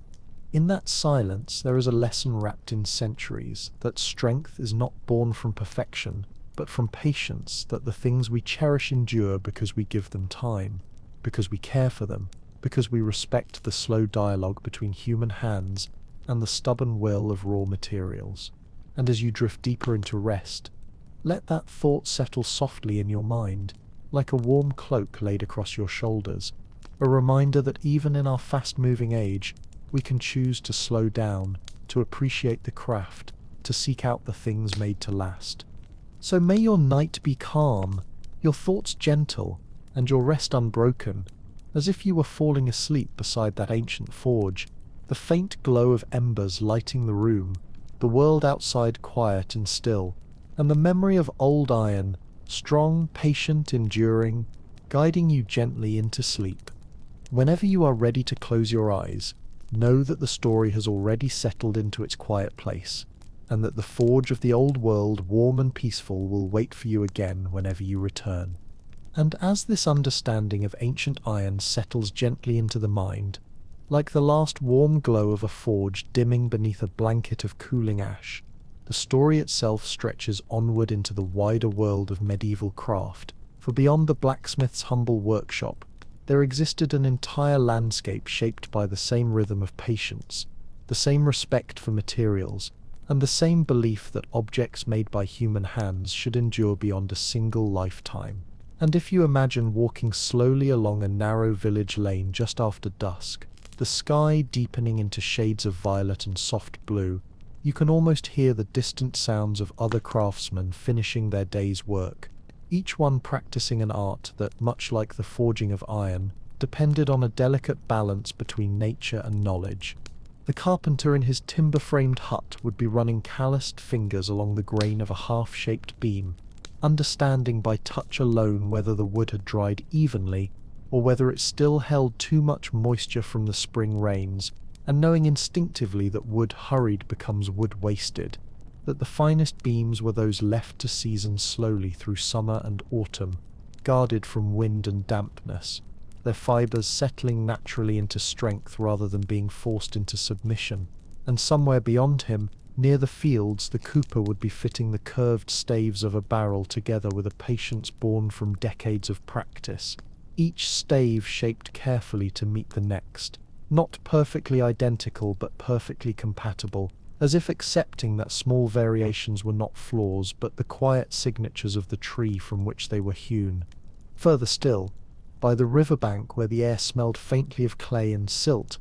In that silence there is a lesson wrapped in centuries, that strength is not born from perfection, but from patience, that the things we cherish endure because we give them time, because we care for them, because we respect the slow dialogue between human hands and the stubborn will of raw materials. And as you drift deeper into rest, let that thought settle softly in your mind, like a warm cloak laid across your shoulders, a reminder that even in our fast-moving age, we can choose to slow down, to appreciate the craft, to seek out the things made to last. So may your night be calm, your thoughts gentle, and your rest unbroken, as if you were falling asleep beside that ancient forge, the faint glow of embers lighting the room, the world outside quiet and still, and the memory of old iron, strong, patient, enduring, guiding you gently into sleep. Whenever you are ready to close your eyes, know that the story has already settled into its quiet place, and that the forge of the old world, warm and peaceful, will wait for you again whenever you return. And as this understanding of ancient iron settles gently into the mind, like the last warm glow of a forge dimming beneath a blanket of cooling ash, the story itself stretches onward into the wider world of medieval craft, for beyond the blacksmith's humble workshop, there existed an entire landscape shaped by the same rhythm of patience, the same respect for materials, and the same belief that objects made by human hands should endure beyond a single lifetime. And if you imagine walking slowly along a narrow village lane just after dusk, the sky deepening into shades of violet and soft blue, you can almost hear the distant sounds of other craftsmen finishing their day's work, each one practicing an art that, much like the forging of iron, depended on a delicate balance between nature and knowledge. The carpenter in his timber-framed hut would be running calloused fingers along the grain of a half-shaped beam, understanding by touch alone whether the wood had dried evenly or whether it still held too much moisture from the spring rains, and knowing instinctively that wood hurried becomes wood wasted, that the finest beams were those left to season slowly through summer and autumn, guarded from wind and dampness, their fibres settling naturally into strength rather than being forced into submission. And somewhere beyond him, near the fields, the cooper would be fitting the curved staves of a barrel together with a patience born from decades of practice, each stave shaped carefully to meet the next, not perfectly identical but perfectly compatible, as if accepting that small variations were not flaws but the quiet signatures of the tree from which they were hewn. Further still, by the riverbank where the air smelled faintly of clay and silt,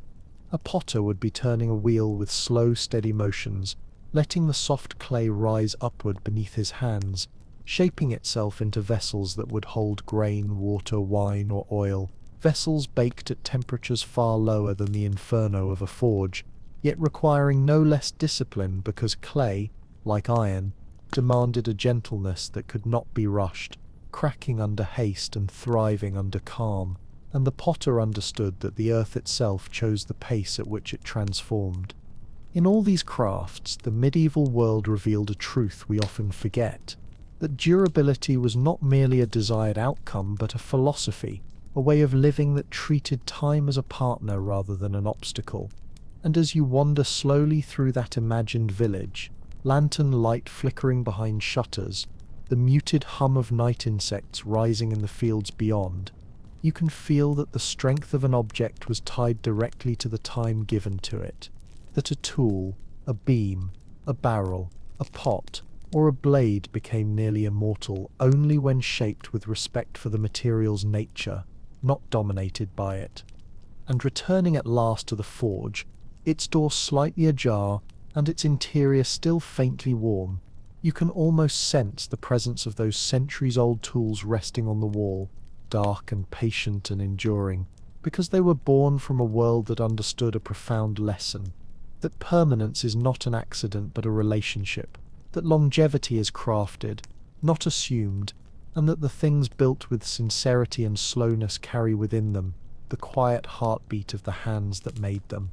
a potter would be turning a wheel with slow, steady motions, letting the soft clay rise upward beneath his hands, shaping itself into vessels that would hold grain, water, wine, or oil, vessels baked at temperatures far lower than the inferno of a forge, yet requiring no less discipline because clay, like iron, demanded a gentleness that could not be rushed, cracking under haste and thriving under calm, and the potter understood that the earth itself chose the pace at which it transformed. In all these crafts, the medieval world revealed a truth we often forget, that durability was not merely a desired outcome but a philosophy, a way of living that treated time as a partner rather than an obstacle. And as you wander slowly through that imagined village, lantern light flickering behind shutters, the muted hum of night insects rising in the fields beyond, you can feel that the strength of an object was tied directly to the time given to it, that a tool, a beam, a barrel, a pot, or a blade became nearly immortal only when shaped with respect for the material's nature, not dominated by it. And returning at last to the forge, its door slightly ajar and its interior still faintly warm, you can almost sense the presence of those centuries-old tools resting on the wall, dark and patient and enduring, because they were born from a world that understood a profound lesson, that permanence is not an accident but a relationship, that longevity is crafted, not assumed, and that the things built with sincerity and slowness carry within them the quiet heartbeat of the hands that made them.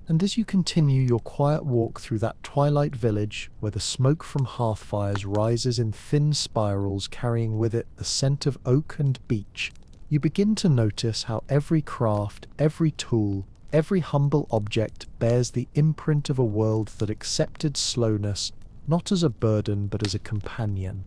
And as you continue your quiet walk through that twilight village where the smoke from hearth fires rises in thin spirals carrying with it the scent of oak and beech, you begin to notice how every craft, every tool, every humble object bears the imprint of a world that accepted slowness not as a burden but as a companion.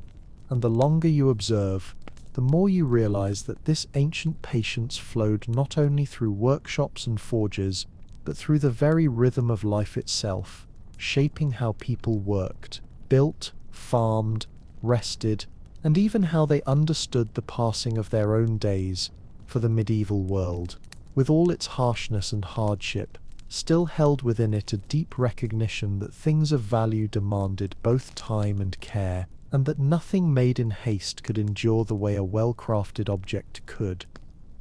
And the longer you observe, the more you realize that this ancient patience flowed not only through workshops and forges, but through the very rhythm of life itself, shaping how people worked, built, farmed, rested, and even how they understood the passing of their own days, for the medieval world, with all its harshness and hardship, still held within it a deep recognition that things of value demanded both time and care, and that nothing made in haste could endure the way a well-crafted object could.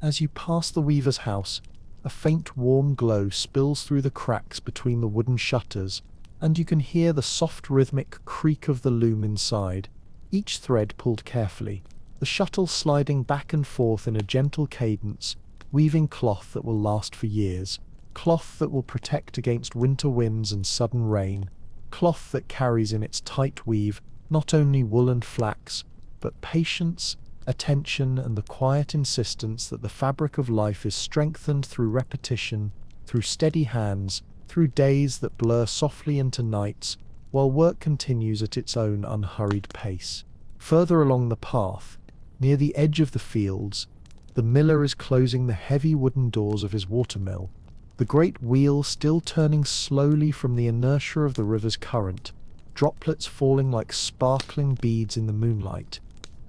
As you pass the weaver's house, a faint warm glow spills through the cracks between the wooden shutters, and you can hear the soft rhythmic creak of the loom inside, each thread pulled carefully, the shuttle sliding back and forth in a gentle cadence, weaving cloth that will last for years, cloth that will protect against winter winds and sudden rain, cloth that carries in its tight weave not only wool and flax, but patience, attention, and the quiet insistence that the fabric of life is strengthened through repetition, through steady hands, through days that blur softly into nights, while work continues at its own unhurried pace. Further along the path, near the edge of the fields, the miller is closing the heavy wooden doors of his watermill, the great wheel still turning slowly from the inertia of the river's current, droplets falling like sparkling beads in the moonlight.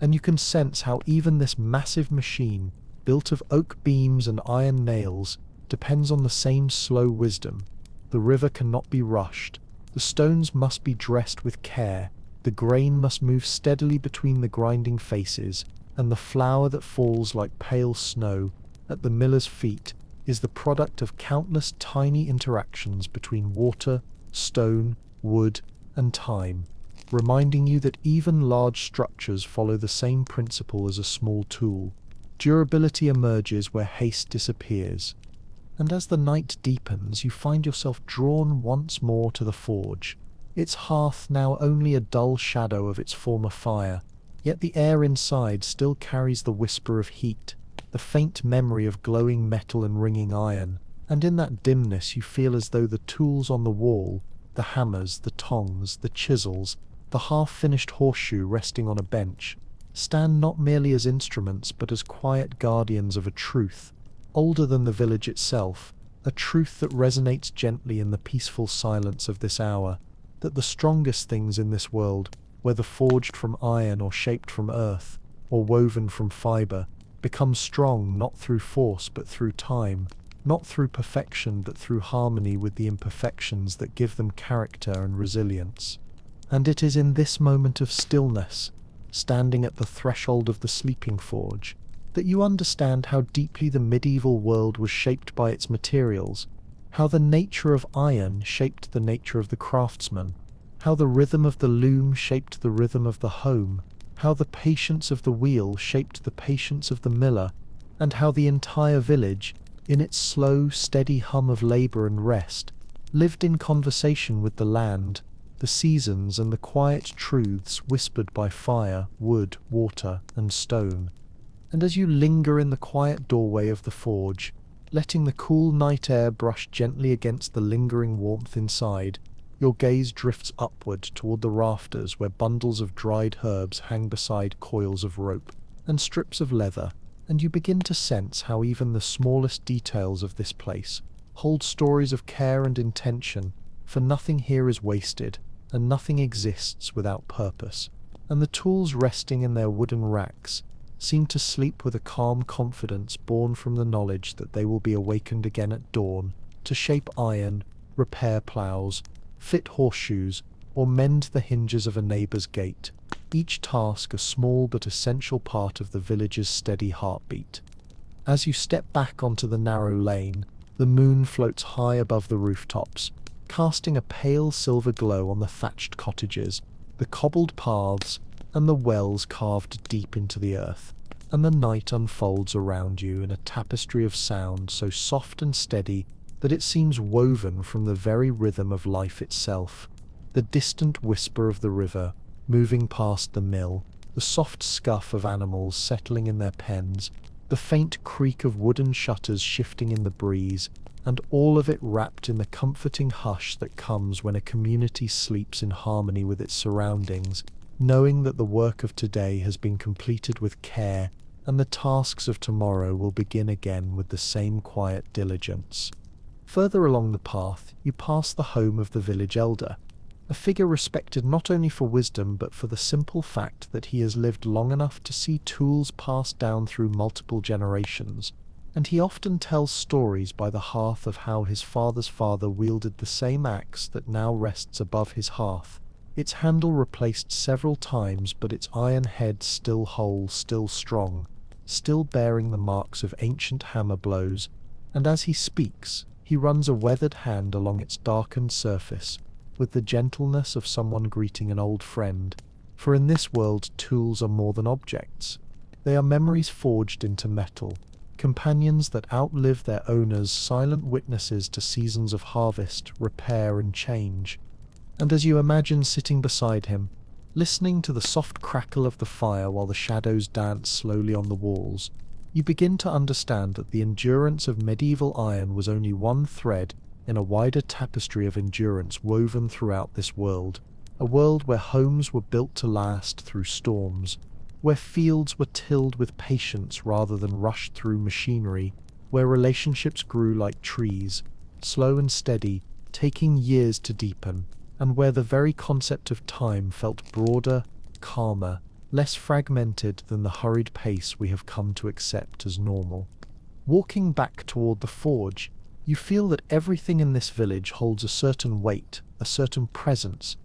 And you can sense how even this massive machine, built of oak beams and iron nails, depends on the same slow wisdom. The river cannot be rushed, the stones must be dressed with care, the grain must move steadily between the grinding faces, and the flour that falls like pale snow at the miller's feet is the product of countless tiny interactions between water, stone, wood, and time, reminding you that even large structures follow the same principle as a small tool. Durability emerges where haste disappears. And as the night deepens, you find yourself drawn once more to the forge, its hearth now only a dull shadow of its former fire, yet the air inside still carries the whisper of heat, the faint memory of glowing metal and ringing iron, and in that dimness you feel as though the tools on the wall, the hammers, the tongs, the chisels, the half-finished horseshoe resting on a bench, stand not merely as instruments but as quiet guardians of a truth, older than the village itself, a truth that resonates gently in the peaceful silence of this hour, that the strongest things in this world, whether forged from iron or shaped from earth, or woven from fibre, become strong not through force but through time, not through perfection but through harmony with the imperfections that give them character and resilience. And it is in this moment of stillness, standing at the threshold of the sleeping forge, that you understand how deeply the medieval world was shaped by its materials, how the nature of iron shaped the nature of the craftsman, how the rhythm of the loom shaped the rhythm of the home, how the patience of the wheel shaped the patience of the miller, and how the entire village, in its slow, steady hum of labour and rest, lived in conversation with the land, the seasons, and the quiet truths whispered by fire, wood, water, and stone. And as you linger in the quiet doorway of the forge, letting the cool night air brush gently against the lingering warmth inside, your gaze drifts upward toward the rafters where bundles of dried herbs hang beside coils of rope and strips of leather, and you begin to sense how even the smallest details of this place hold stories of care and intention, for nothing here is wasted, and nothing exists without purpose, and the tools resting in their wooden racks seem to sleep with a calm confidence born from the knowledge that they will be awakened again at dawn to shape iron, repair ploughs, fit horseshoes, or mend the hinges of a neighbour's gate, each task a small but essential part of the village's steady heartbeat. As you step back onto the narrow lane, the moon floats high above the rooftops, casting a pale silver glow on the thatched cottages, the cobbled paths, and the wells carved deep into the earth, and the night unfolds around you in a tapestry of sound so soft and steady that it seems woven from the very rhythm of life itself. The distant whisper of the river, moving past the mill, the soft scuff of animals settling in their pens, the faint creak of wooden shutters shifting in the breeze, and all of it wrapped in the comforting hush that comes when a community sleeps in harmony with its surroundings, knowing that the work of today has been completed with care, and the tasks of tomorrow will begin again with the same quiet diligence. Further along the path, you pass the home of the village elder, a figure respected not only for wisdom but for the simple fact that he has lived long enough to see tools passed down through multiple generations, and he often tells stories by the hearth of how his father's father wielded the same axe that now rests above his hearth, its handle replaced several times but its iron head still whole, still strong, still bearing the marks of ancient hammer blows, and as he speaks, he runs a weathered hand along its darkened surface, with the gentleness of someone greeting an old friend. For in this world, tools are more than objects. They are memories forged into metal, companions that outlive their owners, silent witnesses to seasons of harvest, repair, and change. And as you imagine sitting beside him, listening to the soft crackle of the fire while the shadows dance slowly on the walls, you begin to understand that the endurance of medieval iron was only one thread in a wider tapestry of endurance woven throughout this world, a world where homes were built to last through storms, where fields were tilled with patience rather than rushed through machinery, where relationships grew like trees, slow and steady, taking years to deepen, and where the very concept of time felt broader, calmer, less fragmented than the hurried pace we have come to accept as normal. Walking back toward the forge, you feel that everything in this village holds a certain weight, a certain presence,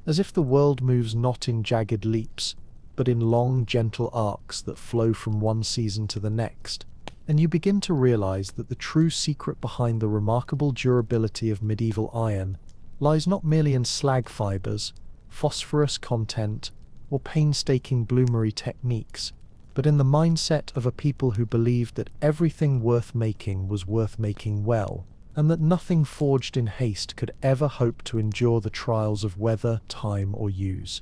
as if the world moves not in jagged leaps, but in long, gentle arcs that flow from one season to the next, and you begin to realize that the true secret behind the remarkable durability of medieval iron lies not merely in slag fibers, phosphorus content, or painstaking bloomery techniques, but in the mindset of a people who believed that everything worth making was worth making well, and that nothing forged in haste could ever hope to endure the trials of weather, time, or use.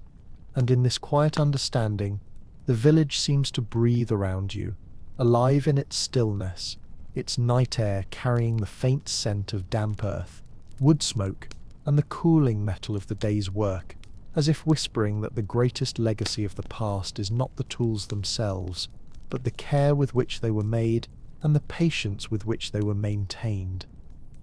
And in this quiet understanding, the village seems to breathe around you, alive in its stillness, its night air carrying the faint scent of damp earth, wood smoke, and the cooling metal of the day's work, as if whispering that the greatest legacy of the past is not the tools themselves, but the care with which they were made and the patience with which they were maintained.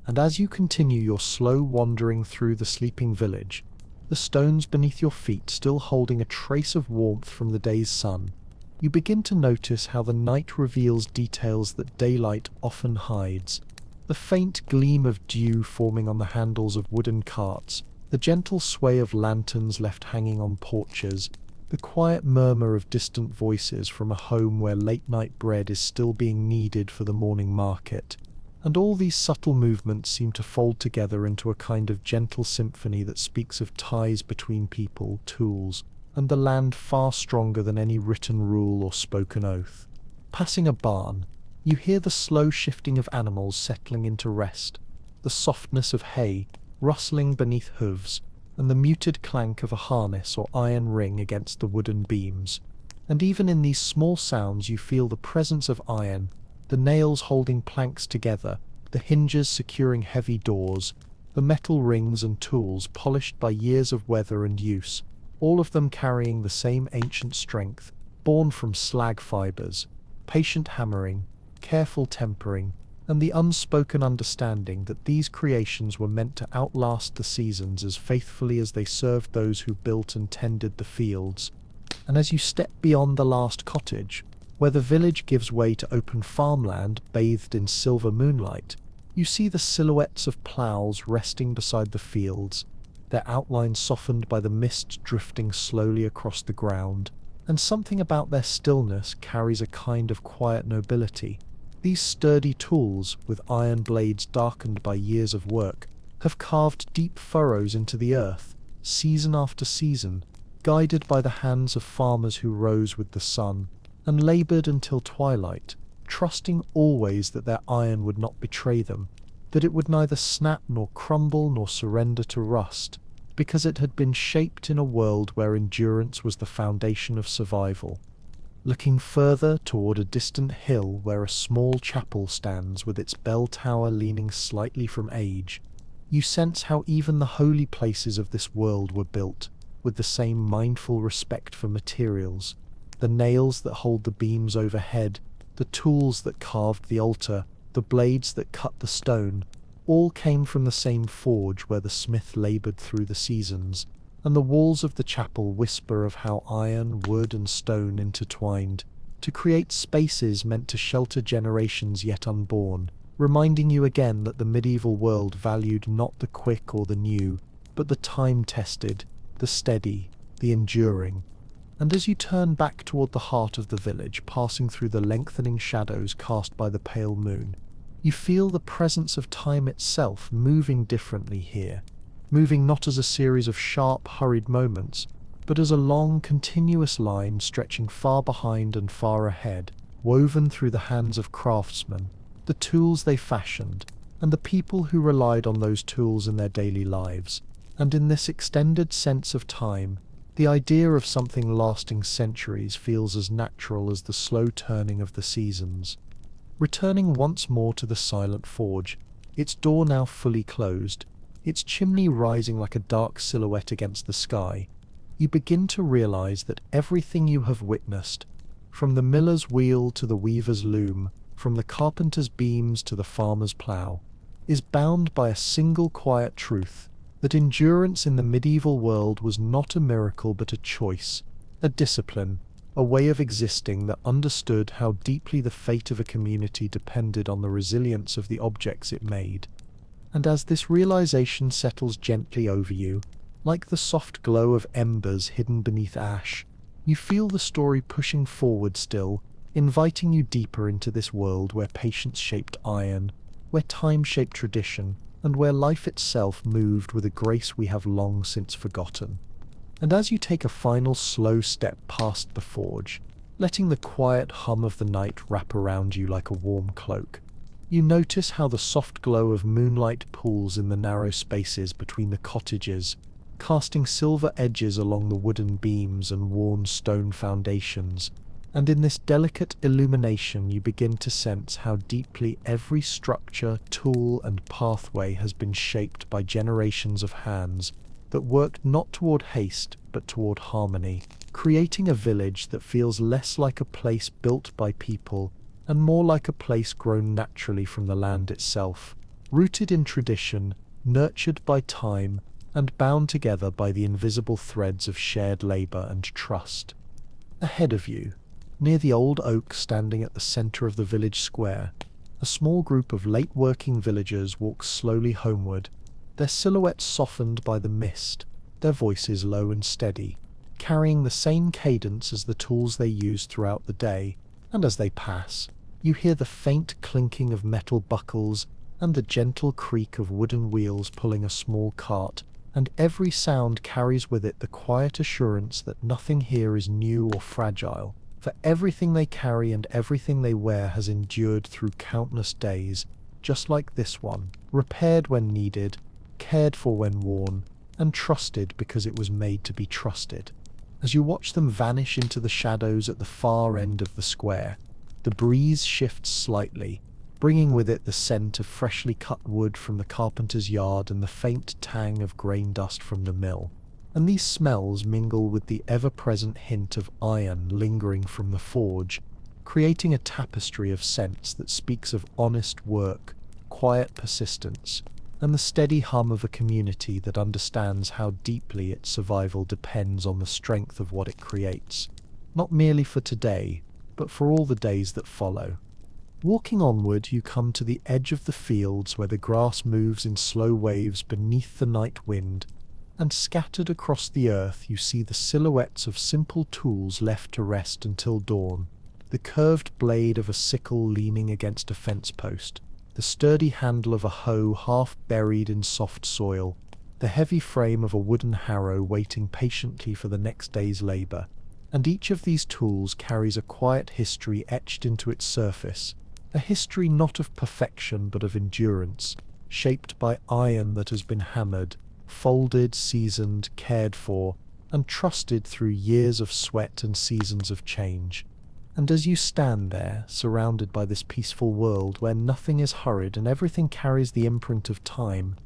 And as you continue your slow wandering through the sleeping village, the stones beneath your feet still holding a trace of warmth from the day's sun, you begin to notice how the night reveals details that daylight often hides. The faint gleam of dew forming on the handles of wooden carts, the gentle sway of lanterns left hanging on porches, the quiet murmur of distant voices from a home where late-night bread is still being kneaded for the morning market. And all these subtle movements seem to fold together into a kind of gentle symphony that speaks of ties between people, tools, and the land far stronger than any written rule or spoken oath. Passing a barn, you hear the slow shifting of animals settling into rest, the softness of hay rustling beneath hooves, and the muted clank of a harness or iron ring against the wooden beams. And even in these small sounds you feel the presence of iron, the nails holding planks together, the hinges securing heavy doors, the metal rings and tools polished by years of weather and use, all of them carrying the same ancient strength, born from slag fibers, patient hammering, careful tempering, and the unspoken understanding that these creations were meant to outlast the seasons as faithfully as they served those who built and tended the fields. And as you step beyond the last cottage, where the village gives way to open farmland bathed in silver moonlight, you see the silhouettes of ploughs resting beside the fields, their outlines softened by the mist drifting slowly across the ground, and something about their stillness carries a kind of quiet nobility. These sturdy tools, with iron blades darkened by years of work, have carved deep furrows into the earth, season after season, guided by the hands of farmers who rose with the sun, and laboured until twilight, trusting always that their iron would not betray them, that it would neither snap nor crumble nor surrender to rust, because it had been shaped in a world where endurance was the foundation of survival. Looking further toward a distant hill where a small chapel stands with its bell tower leaning slightly from age, you sense how even the holy places of this world were built with the same mindful respect for materials. The nails that hold the beams overhead, the tools that carved the altar, the blades that cut the stone, all came from the same forge where the smith laboured through the seasons, and the walls of the chapel whisper of how iron, wood, and stone intertwined to create spaces meant to shelter generations yet unborn, reminding you again that the medieval world valued not the quick or the new, but the time-tested, the steady, the enduring. And as you turn back toward the heart of the village, passing through the lengthening shadows cast by the pale moon, you feel the presence of time itself moving differently here, moving not as a series of sharp, hurried moments, but as a long, continuous line stretching far behind and far ahead, woven through the hands of craftsmen, the tools they fashioned, and the people who relied on those tools in their daily lives. And in this extended sense of time, the idea of something lasting centuries feels as natural as the slow turning of the seasons. Returning once more to the silent forge, its door now fully closed, its chimney rising like a dark silhouette against the sky, you begin to realize that everything you have witnessed, from the miller's wheel to the weaver's loom, from the carpenter's beams to the farmer's plough, is bound by a single quiet truth, that endurance in the medieval world was not a miracle but a choice, a discipline, a way of existing that understood how deeply the fate of a community depended on the resilience of the objects it made. And as this realization settles gently over you, like the soft glow of embers hidden beneath ash, you feel the story pushing forward still, inviting you deeper into this world where patience shaped iron, where time shaped tradition, and where life itself moved with a grace we have long since forgotten. And as you take a final slow step past the forge, letting the quiet hum of the night wrap around you like a warm cloak, you notice how the soft glow of moonlight pools in the narrow spaces between the cottages, casting silver edges along the wooden beams and worn stone foundations, and in this delicate illumination you begin to sense how deeply every structure, tool, and pathway has been shaped by generations of hands that worked not toward haste but toward harmony, creating a village that feels less like a place built by people and more like a place grown naturally from the land itself, rooted in tradition, nurtured by time, and bound together by the invisible threads of shared labor and trust. Ahead of you, near the old oak standing at the center of the village square, a small group of late-working villagers walks slowly homeward, their silhouettes softened by the mist, their voices low and steady, carrying the same cadence as the tools they use throughout the day, and as they pass, you hear the faint clinking of metal buckles and the gentle creak of wooden wheels pulling a small cart, and every sound carries with it the quiet assurance that nothing here is new or fragile, for everything they carry and everything they wear has endured through countless days, just like this one, repaired when needed, cared for when worn, and trusted because it was made to be trusted. As you watch them vanish into the shadows at the far end of the square, the breeze shifts slightly, bringing with it the scent of freshly cut wood from the carpenter's yard and the faint tang of grain dust from the mill. And these smells mingle with the ever-present hint of iron lingering from the forge, creating a tapestry of scents that speaks of honest work, quiet persistence, and the steady hum of a community that understands how deeply its survival depends on the strength of what it creates, not merely for today, but for all the days that follow. Walking onward, you come to the edge of the fields where the grass moves in slow waves beneath the night wind, and scattered across the earth you see the silhouettes of simple tools left to rest until dawn, the curved blade of a sickle leaning against a fence post, the sturdy handle of a hoe half buried in soft soil, the heavy frame of a wooden harrow waiting patiently for the next day's labor. And each of these tools carries a quiet history etched into its surface, a history not of perfection but of endurance, shaped by iron that has been hammered, folded, seasoned, cared for, and trusted through years of sweat and seasons of change. And as you stand there, surrounded by this peaceful world where nothing is hurried and everything carries the imprint of time,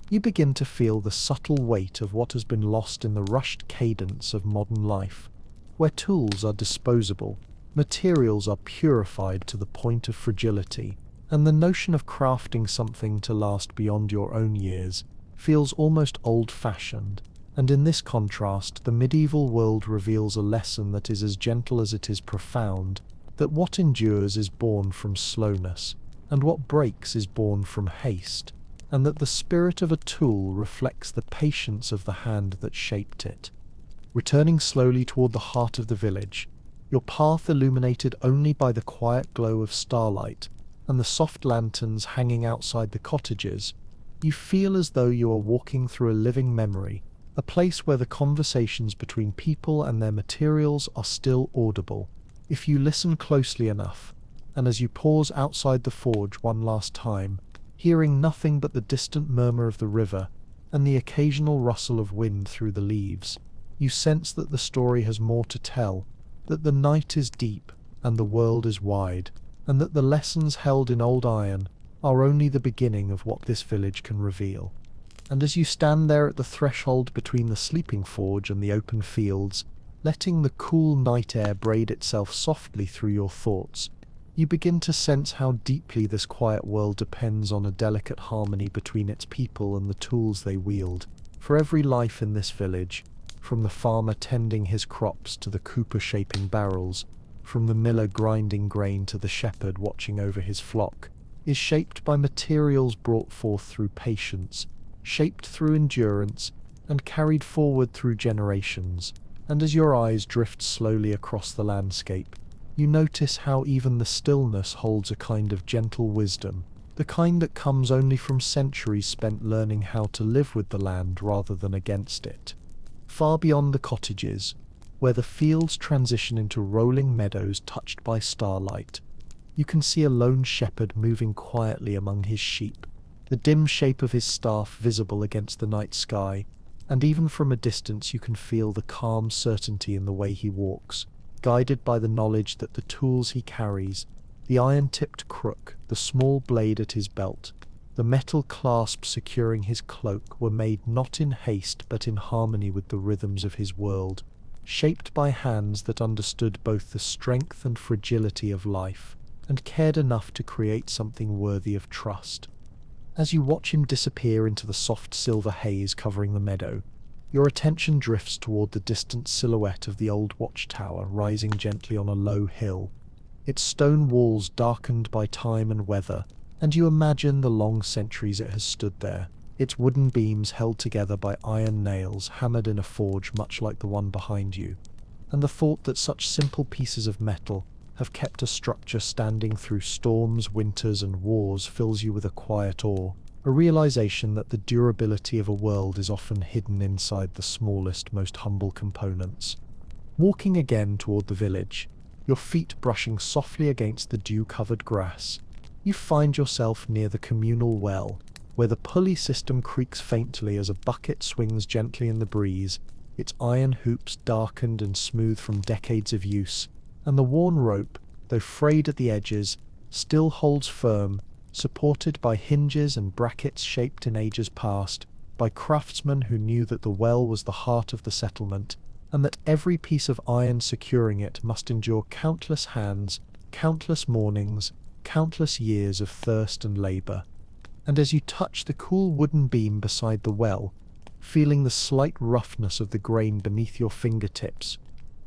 you begin to feel the subtle weight of what has been lost in the rushed cadence of modern life, where tools are disposable, materials are purified to the point of fragility, and the notion of crafting something to last beyond your own years feels almost old-fashioned. And in this contrast, the medieval world reveals a lesson that is as gentle as it is profound, that what endures is born from slowness, and what breaks is born from haste, and that the spirit of a tool reflects the patience of the hand that shaped it. returning slowly toward the heart of the village, your path illuminated only by the quiet glow of starlight and the soft lanterns hanging outside the cottages. You feel as though you are walking through a living memory, a place where the conversations between people and their materials are still audible, if you listen closely enough. And as you pause outside the forge one last time, hearing nothing but the distant murmur of the river and the occasional rustle of wind through the leaves, you sense that the story has more to tell, that the night is deep and the world is wide, and that the lessons held in old iron are only the beginning of what this village can reveal. And as you stand there at the threshold between the sleeping forge and the open fields, letting the cool night air braid itself softly through your thoughts, you begin to sense how deeply this quiet world depends on a delicate harmony between its people and the tools they wield. For every life in this village, from the farmer tending his crops to the cooper shaping barrels, from the miller grinding grain to the shepherd watching over his flock, is shaped by materials brought forth through patience, shaped through endurance, and carried forward through generations. And as your eyes drift slowly across the landscape, you notice how even the stillness holds a kind of gentle wisdom, the kind that comes only from centuries spent learning how to live with the land rather than against it. Far beyond the cottages, where the fields transition into rolling meadows touched by starlight, you can see a lone shepherd moving quietly among his sheep, the dim shape of his staff visible against the night sky, and even from a distance you can feel the calm certainty in the way he walks, guided by the knowledge that the tools he carries, the iron-tipped crook, the small blade at his belt, the metal clasp securing his cloak, were made not in haste but in harmony with the rhythms of his world, shaped by hands that understood both the strength and fragility of life, and cared enough to create something worthy of trust. As you watch him disappear into the soft silver haze covering the meadow, your attention drifts toward the distant silhouette of the old watchtower rising gently on a low hill, its stone walls darkened by time and weather, and you imagine the long centuries it has stood there, its wooden beams held together by iron nails hammered in a forge much like the one behind you. And the thought that such simple pieces of metal have kept a structure standing through storms, winters, and wars fills you with a quiet awe, a realization that the durability of a world is often hidden inside the smallest, most humble components. Walking again toward the village, your feet brushing softly against the dew-covered grass, you find yourself near the communal well, where the pulley system creaks faintly as a bucket swings gently in the breeze, its iron hoops darkened and smooth from decades of use, and the worn rope, though frayed at the edges, still holds firm, supported by hinges and brackets shaped in ages past, by craftsmen who knew that the well was the heart of the settlement, and that every piece of iron securing it must endure countless hands, countless mornings, countless years of thirst and labour. And as you touch the cool wooden beam beside the well, feeling the slight roughness of the grain beneath your fingertips,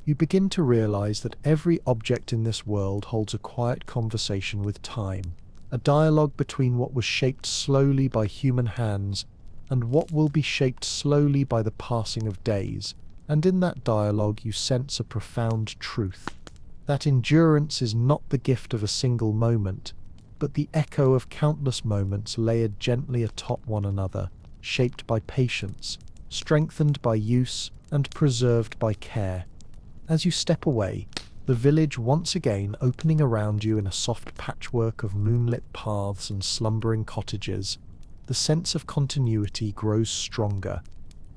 you begin to realize that every object in this world holds a quiet conversation with time, a dialogue between what was shaped slowly by human hands and what will be shaped slowly by the passing of days. And in that dialogue you sense a profound truth, that endurance is not the gift of a single moment, but the echo of countless moments layered gently atop one another, shaped by patience, strengthened by use, and preserved by care. As you step away, the village once again opening around you in a soft patchwork of moonlit paths and slumbering cottages, the sense of continuity grows stronger,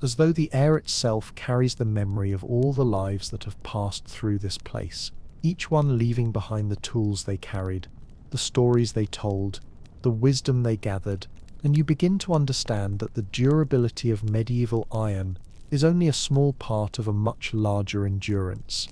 as though the air itself carries the memory of all the lives that have passed through this place, each one leaving behind the tools they carried, the stories they told, the wisdom they gathered, and you begin to understand that the durability of medieval iron is only a small part of a much larger endurance,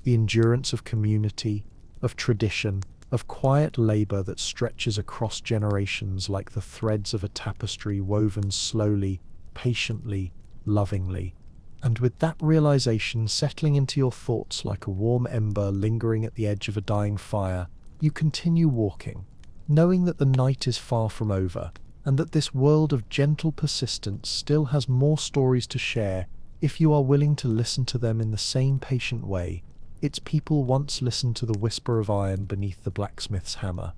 the endurance of community, of tradition, of quiet labour that stretches across generations like the threads of a tapestry woven slowly, patiently, lovingly. And with that realization settling into your thoughts like a warm ember lingering at the edge of a dying fire, you continue walking, knowing that the night is far from over, and that this world of gentle persistence still has more stories to share, if you are willing to listen to them in the same patient way its people once listened to the whisper of iron beneath the blacksmith's hammer.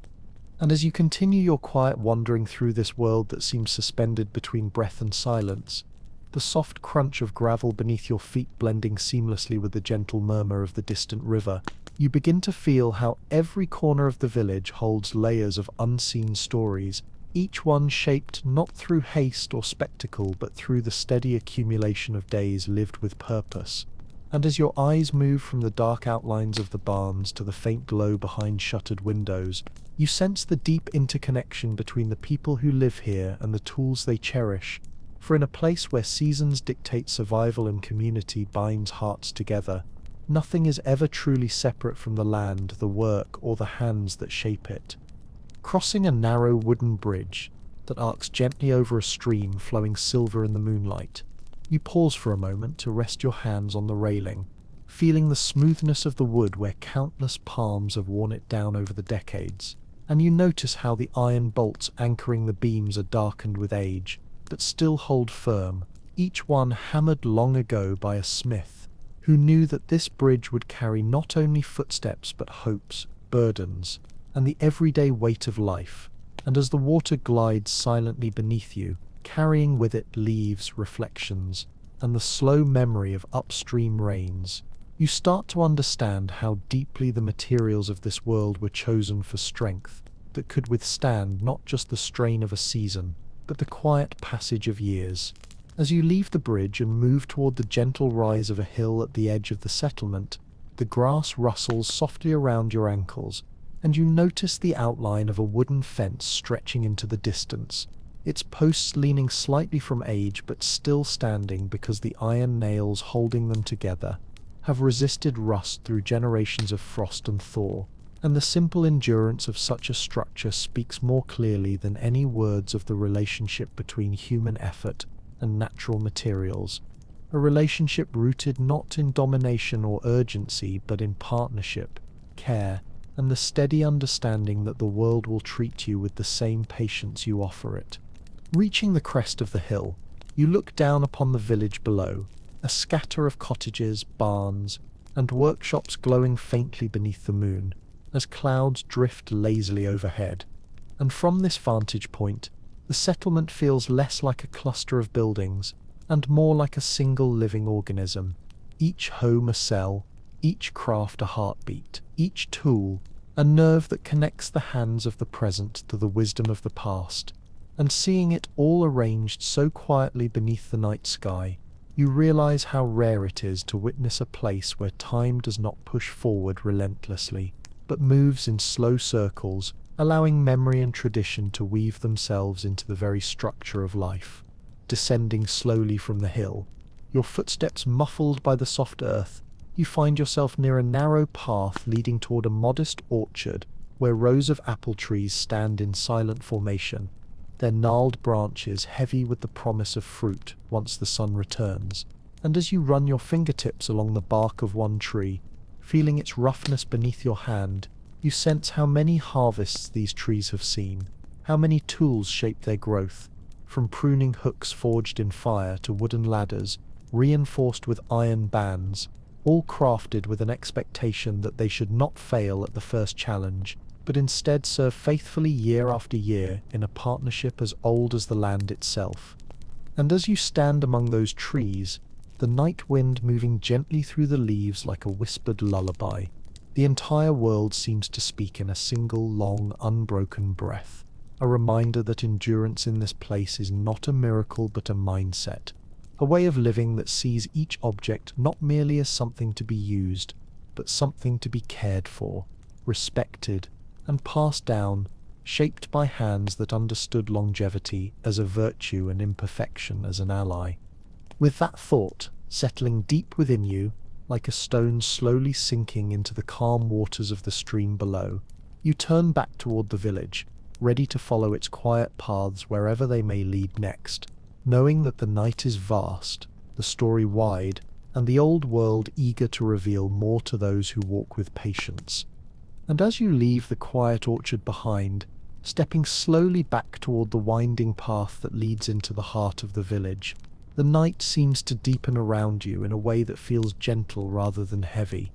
And as you continue your quiet wandering through this world that seems suspended between breath and silence, the soft crunch of gravel beneath your feet blending seamlessly with the gentle murmur of the distant river, you begin to feel how every corner of the village holds layers of unseen stories, each one shaped not through haste or spectacle but through the steady accumulation of days lived with purpose. And as your eyes move from the dark outlines of the barns to the faint glow behind shuttered windows, you sense the deep interconnection between the people who live here and the tools they cherish. For in a place where seasons dictate survival and community binds hearts together, nothing is ever truly separate from the land, the work, or the hands that shape it. Crossing a narrow wooden bridge that arcs gently over a stream flowing silver in the moonlight, you pause for a moment to rest your hands on the railing, feeling the smoothness of the wood where countless palms have worn it down over the decades, and you notice how the iron bolts anchoring the beams are darkened with age, but still hold firm, each one hammered long ago by a smith who knew that this bridge would carry not only footsteps but hopes, burdens, and the everyday weight of life. And as the water glides silently beneath you, carrying with it leaves, reflections, and the slow memory of upstream rains, you start to understand how deeply the materials of this world were chosen for strength that could withstand not just the strain of a season, but the quiet passage of years. As you leave the bridge and move toward the gentle rise of a hill at the edge of the settlement, the grass rustles softly around your ankles, and you notice the outline of a wooden fence stretching into the distance, its posts leaning slightly from age but still standing because the iron nails holding them together have resisted rust through generations of frost and thaw. And the simple endurance of such a structure speaks more clearly than any words of the relationship between human effort and natural materials, a relationship rooted not in domination or urgency but in partnership, care, and the steady understanding that the world will treat you with the same patience you offer it. Reaching the crest of the hill, you look down upon the village below, a scatter of cottages, barns, and workshops glowing faintly beneath the moon, as clouds drift lazily overhead. And from this vantage point, the settlement feels less like a cluster of buildings and more like a single living organism, each home a cell, each craft a heartbeat, each tool a nerve that connects the hands of the present to the wisdom of the past. And seeing it all arranged so quietly beneath the night sky, you realize how rare it is to witness a place where time does not push forward relentlessly, but moves in slow circles, allowing memory and tradition to weave themselves into the very structure of life. Descending slowly from the hill, your footsteps muffled by the soft earth, you find yourself near a narrow path leading toward a modest orchard where rows of apple trees stand in silent formation, their gnarled branches heavy with the promise of fruit once the sun returns. And as you run your fingertips along the bark of one tree, feeling its roughness beneath your hand, you sense how many harvests these trees have seen, how many tools shape their growth, from pruning hooks forged in fire to wooden ladders, reinforced with iron bands, all crafted with an expectation that they should not fail at the first challenge, but instead serve faithfully year after year in a partnership as old as the land itself. And as you stand among those trees, the night wind moving gently through the leaves like a whispered lullaby, the entire world seems to speak in a single long, unbroken breath, a reminder that endurance in this place is not a miracle but a mindset, a way of living that sees each object not merely as something to be used, but something to be cared for, respected, and passed down, shaped by hands that understood longevity as a virtue and imperfection as an ally. With that thought settling deep within you, like a stone slowly sinking into the calm waters of the stream below, you turn back toward the village, ready to follow its quiet paths wherever they may lead next, knowing that the night is vast, the story wide, and the old world eager to reveal more to those who walk with patience. And as you leave the quiet orchard behind, stepping slowly back toward the winding path that leads into the heart of the village, The night seems to deepen around you in a way that feels gentle rather than heavy,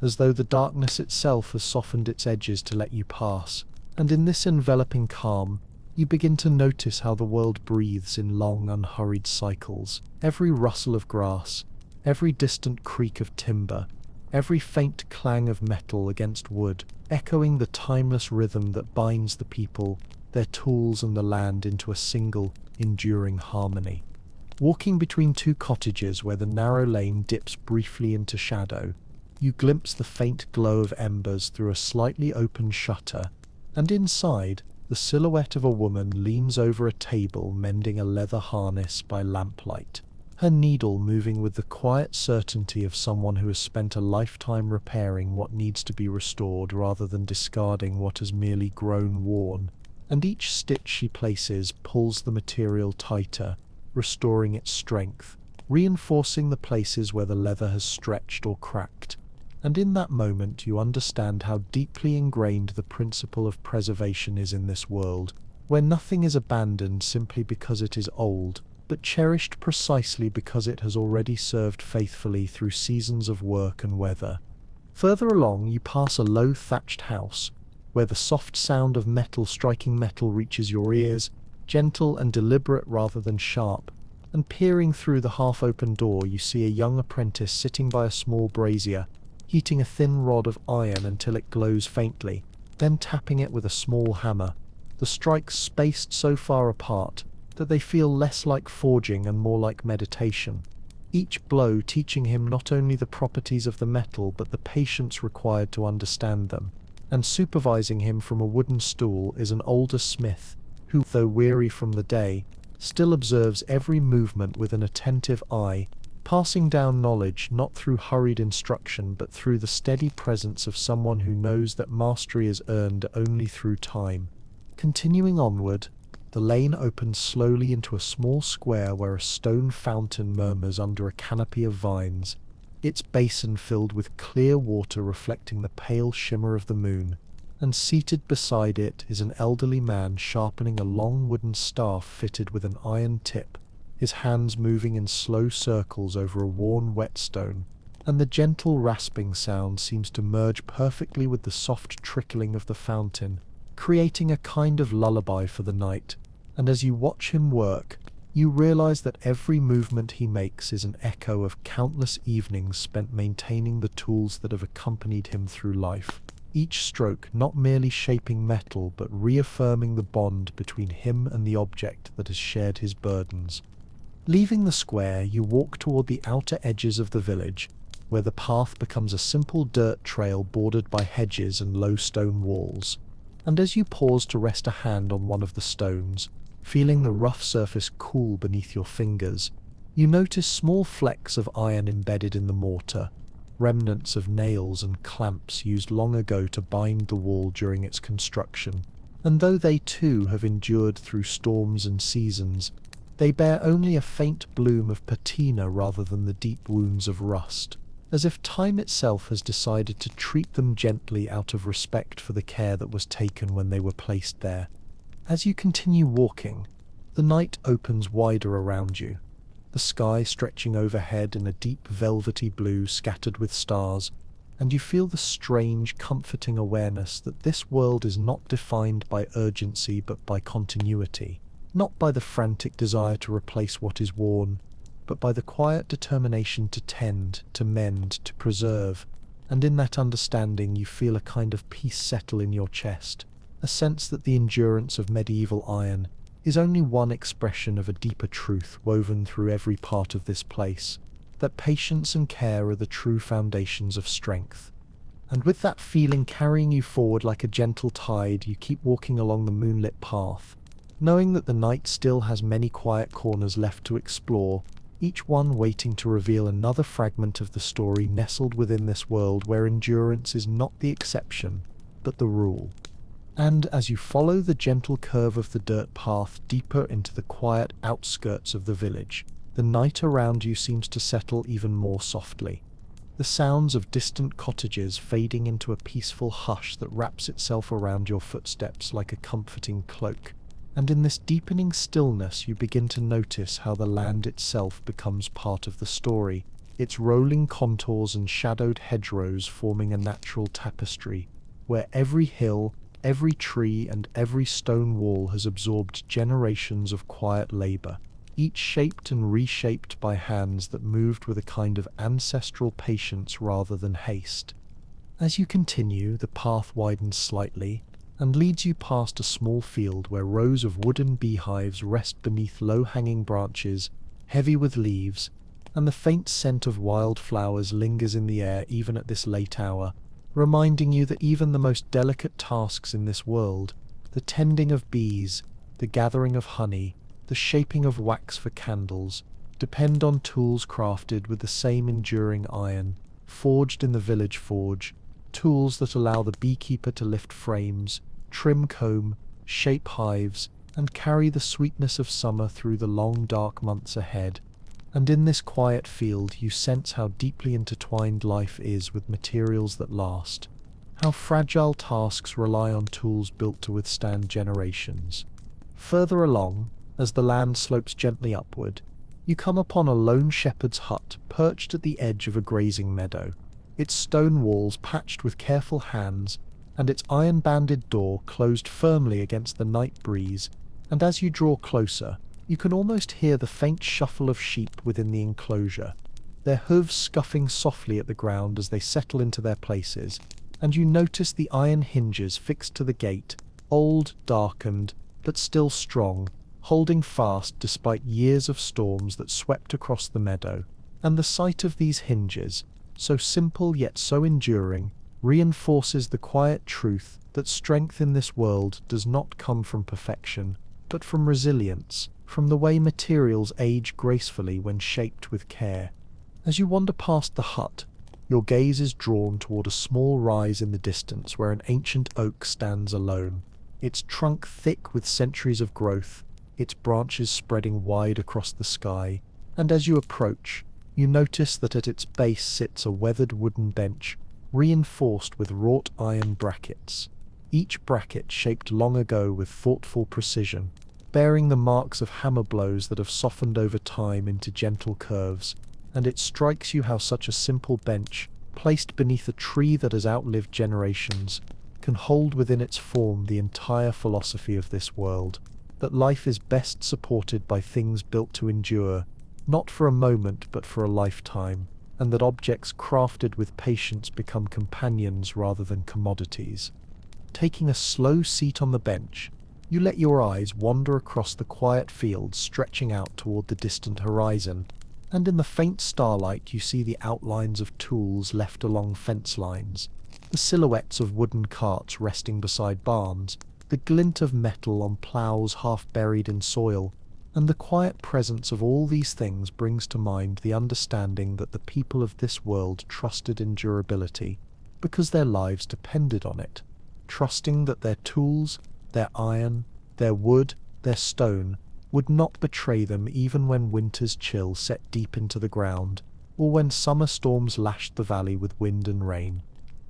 as though the darkness itself has softened its edges to let you pass. And in this enveloping calm, you begin to notice how the world breathes in long, unhurried cycles. Every rustle of grass, every distant creak of timber, every faint clang of metal against wood, echoing the timeless rhythm that binds the people, their tools and the land into a single, enduring harmony. Walking between two cottages where the narrow lane dips briefly into shadow, you glimpse the faint glow of embers through a slightly open shutter, and inside, the silhouette of a woman leans over a table mending a leather harness by lamplight, her needle moving with the quiet certainty of someone who has spent a lifetime repairing what needs to be restored rather than discarding what has merely grown worn. And each stitch she places pulls the material tighter, restoring its strength, reinforcing the places where the leather has stretched or cracked. And in that moment you understand how deeply ingrained the principle of preservation is in this world, where nothing is abandoned simply because it is old, but cherished precisely because it has already served faithfully through seasons of work and weather. Further along you pass a low thatched house, where the soft sound of metal striking metal reaches your ears, gentle and deliberate rather than sharp, and peering through the half-open door you see a young apprentice sitting by a small brazier, heating a thin rod of iron until it glows faintly, then tapping it with a small hammer, the strikes spaced so far apart that they feel less like forging and more like meditation, each blow teaching him not only the properties of the metal but the patience required to understand them. And supervising him from a wooden stool is an older smith, who, though weary from the day, still observes every movement with an attentive eye, passing down knowledge not through hurried instruction but through the steady presence of someone who knows that mastery is earned only through time. Continuing onward, the lane opens slowly into a small square where a stone fountain murmurs under a canopy of vines, its basin filled with clear water reflecting the pale shimmer of the moon, and seated beside it is an elderly man sharpening a long wooden staff fitted with an iron tip, his hands moving in slow circles over a worn whetstone, and the gentle rasping sound seems to merge perfectly with the soft trickling of the fountain, creating a kind of lullaby for the night. And as you watch him work, you realize that every movement he makes is an echo of countless evenings spent maintaining the tools that have accompanied him through life, each stroke not merely shaping metal but reaffirming the bond between him and the object that has shared his burdens. Leaving the square, you walk toward the outer edges of the village, where the path becomes a simple dirt trail bordered by hedges and low stone walls. And as you pause to rest a hand on one of the stones, feeling the rough surface cool beneath your fingers, you notice small flecks of iron embedded in the mortar, remnants of nails and clamps used long ago to bind the wall during its construction. And though they too have endured through storms and seasons, they bear only a faint bloom of patina rather than the deep wounds of rust, as if time itself has decided to treat them gently out of respect for the care that was taken when they were placed there. As you continue walking, the night opens wider around you, the sky stretching overhead in a deep velvety blue scattered with stars, and you feel the strange, comforting awareness that this world is not defined by urgency but by continuity, not by the frantic desire to replace what is worn, but by the quiet determination to tend, to mend, to preserve. And in that understanding you feel a kind of peace settle in your chest, a sense that the endurance of medieval iron is only one expression of a deeper truth woven through every part of this place, that patience and care are the true foundations of strength. And with that feeling carrying you forward like a gentle tide, you keep walking along the moonlit path, knowing that the night still has many quiet corners left to explore, each one waiting to reveal another fragment of the story nestled within this world where endurance is not the exception, but the rule. And as you follow the gentle curve of the dirt path deeper into the quiet outskirts of the village, the night around you seems to settle even more softly, the sounds of distant cottages fading into a peaceful hush that wraps itself around your footsteps like a comforting cloak. And in this deepening stillness you begin to notice how the land itself becomes part of the story, its rolling contours and shadowed hedgerows forming a natural tapestry, where every hill, every tree and every stone wall has absorbed generations of quiet labor, each shaped and reshaped by hands that moved with a kind of ancestral patience rather than haste. As you continue, the path widens slightly and leads you past a small field where rows of wooden beehives rest beneath low-hanging branches, heavy with leaves, and the faint scent of wildflowers lingers in the air even at this late hour, reminding you that even the most delicate tasks in this world, the tending of bees, the gathering of honey, the shaping of wax for candles, depend on tools crafted with the same enduring iron, forged in the village forge, tools that allow the beekeeper to lift frames, trim comb, shape hives, and carry the sweetness of summer through the long dark months ahead. And in this quiet field you sense how deeply intertwined life is with materials that last, how fragile tasks rely on tools built to withstand generations. Further along, as the land slopes gently upward, you come upon a lone shepherd's hut perched at the edge of a grazing meadow, its stone walls patched with careful hands, and its iron-banded door closed firmly against the night breeze, and as you draw closer, you can almost hear the faint shuffle of sheep within the enclosure, their hooves scuffing softly at the ground as they settle into their places, and you notice the iron hinges fixed to the gate, old, darkened, but still strong, holding fast despite years of storms that swept across the meadow. And the sight of these hinges, so simple yet so enduring, reinforces the quiet truth that strength in this world does not come from perfection, but from resilience, from the way materials age gracefully when shaped with care. As you wander past the hut, your gaze is drawn toward a small rise in the distance where an ancient oak stands alone, its trunk thick with centuries of growth, its branches spreading wide across the sky, and as you approach, you notice that at its base sits a weathered wooden bench, reinforced with wrought iron brackets, each bracket shaped long ago with thoughtful precision, bearing the marks of hammer blows that have softened over time into gentle curves, and it strikes you how such a simple bench, placed beneath a tree that has outlived generations, can hold within its form the entire philosophy of this world, that life is best supported by things built to endure, not for a moment but for a lifetime, and that objects crafted with patience become companions rather than commodities. Taking a slow seat on the bench, you let your eyes wander across the quiet fields stretching out toward the distant horizon, and in the faint starlight you see the outlines of tools left along fence lines, the silhouettes of wooden carts resting beside barns, the glint of metal on ploughs half buried in soil, and the quiet presence of all these things brings to mind the understanding that the people of this world trusted in durability, because their lives depended on it, trusting that their tools, their iron, their wood, their stone, would not betray them even when winter's chill set deep into the ground, or when summer storms lashed the valley with wind and rain.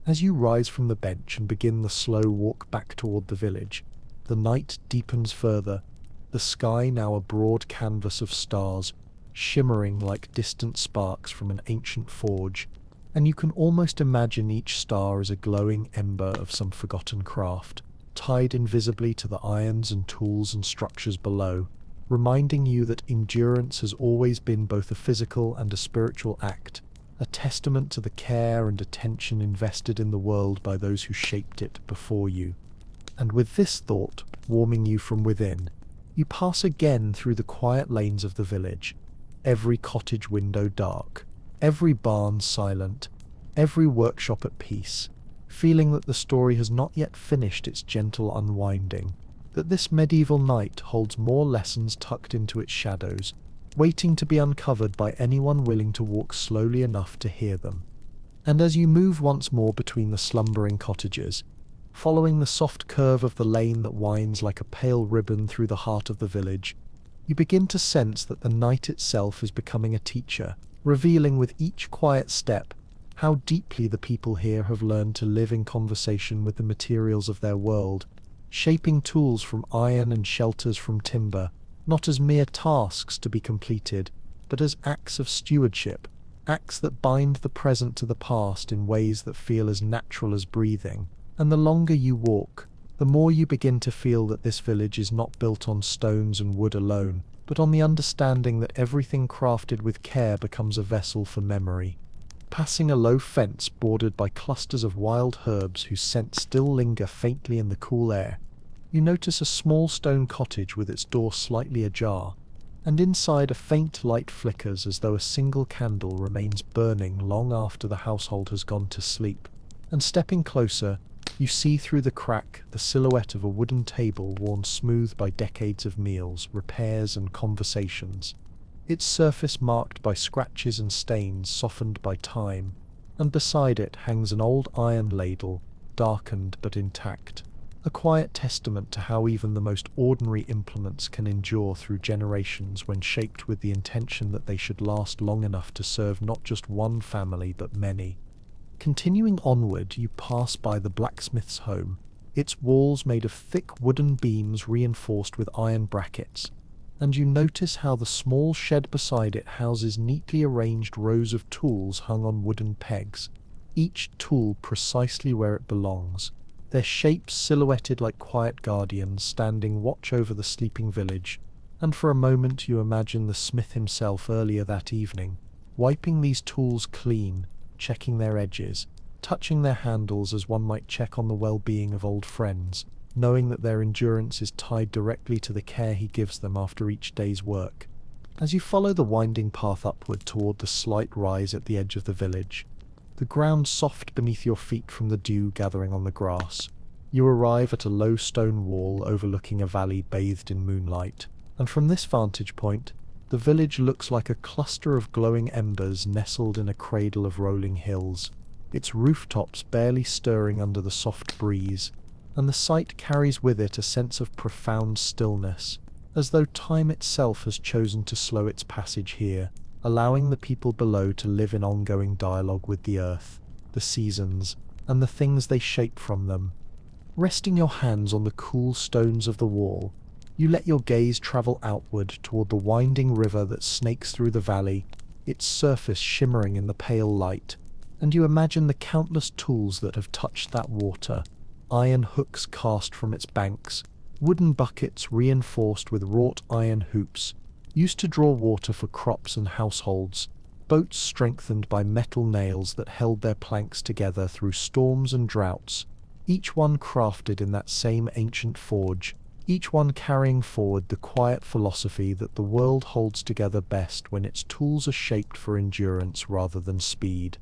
As you rise from the bench and begin the slow walk back toward the village, the night deepens further, the sky now a broad canvas of stars, shimmering like distant sparks from an ancient forge, and you can almost imagine each star as a glowing ember of some forgotten craft, tied invisibly to the irons and tools and structures below, reminding you that endurance has always been both a physical and a spiritual act, a testament to the care and attention invested in the world by those who shaped it before you. And with this thought warming you from within, you pass again through the quiet lanes of the village, every cottage window dark, every barn silent, every workshop at peace, feeling that the story has not yet finished its gentle unwinding, that this medieval night holds more lessons tucked into its shadows, waiting to be uncovered by anyone willing to walk slowly enough to hear them. And as you move once more between the slumbering cottages, following the soft curve of the lane that winds like a pale ribbon through the heart of the village, you begin to sense that the night itself is becoming a teacher, revealing with each quiet step how deeply the people here have learned to live in conversation with the materials of their world, shaping tools from iron and shelters from timber, not as mere tasks to be completed, but as acts of stewardship, acts that bind the present to the past in ways that feel as natural as breathing. And the longer you walk, the more you begin to feel that this village is not built on stones and wood alone, but on the understanding that everything crafted with care becomes a vessel for memory. Passing a low fence bordered by clusters of wild herbs whose scents still linger faintly in the cool air, you notice a small stone cottage with its door slightly ajar, and inside a faint light flickers as though a single candle remains burning long after the household has gone to sleep. And stepping closer, you see through the crack the silhouette of a wooden table worn smooth by decades of meals, repairs, and conversations, its surface marked by scratches and stains softened by time, and beside it hangs an old iron ladle, darkened but intact, a quiet testament to how even the most ordinary implements can endure through generations when shaped with the intention that they should last long enough to serve not just one family but many. Continuing onward, you pass by the blacksmith's home, its walls made of thick wooden beams reinforced with iron brackets, and you notice how the small shed beside it houses neatly arranged rows of tools hung on wooden pegs, each tool precisely where it belongs, their shapes silhouetted like quiet guardians standing watch over the sleeping village. And for a moment you imagine the smith himself earlier that evening, wiping these tools clean, checking their edges, touching their handles as one might check on the well-being of old friends, knowing that their endurance is tied directly to the care he gives them after each day's work. As you follow the winding path upward toward the slight rise at the edge of the village, the ground soft beneath your feet from the dew gathering on the grass, you arrive at a low stone wall overlooking a valley bathed in moonlight, and from this vantage point, the village looks like a cluster of glowing embers nestled in a cradle of rolling hills, its rooftops barely stirring under the soft breeze, and the sight carries with it a sense of profound stillness, as though time itself has chosen to slow its passage here, allowing the people below to live in ongoing dialogue with the earth, the seasons, and the things they shape from them. Resting your hands on the cool stones of the wall, you let your gaze travel outward toward the winding river that snakes through the valley, its surface shimmering in the pale light, and you imagine the countless tools that have touched that water, iron hooks cast from its banks, wooden buckets reinforced with wrought iron hoops, used to draw water for crops and households, boats strengthened by metal nails that held their planks together through storms and droughts, each one crafted in that same ancient forge, each one carrying forward the quiet philosophy that the world holds together best when its tools are shaped for endurance rather than speed.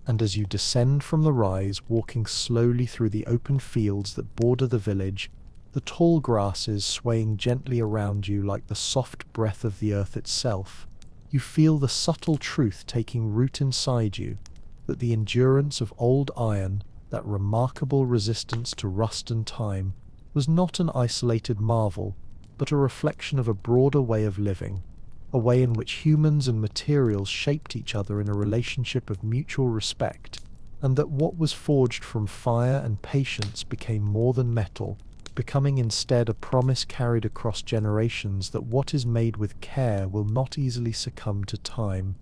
And as you descend from the rise, walking slowly through the open fields that border the village, the tall grasses swaying gently around you like the soft breath of the earth itself, you feel the subtle truth taking root inside you, that the endurance of old iron, that remarkable resistance to rust and time, was not an isolated marvel, but a reflection of a broader way of living, a way in which humans and materials shaped each other in a relationship of mutual respect, and that what was forged from fire and patience became more than metal, becoming instead a promise carried across generations that what is made with care will not easily succumb to time.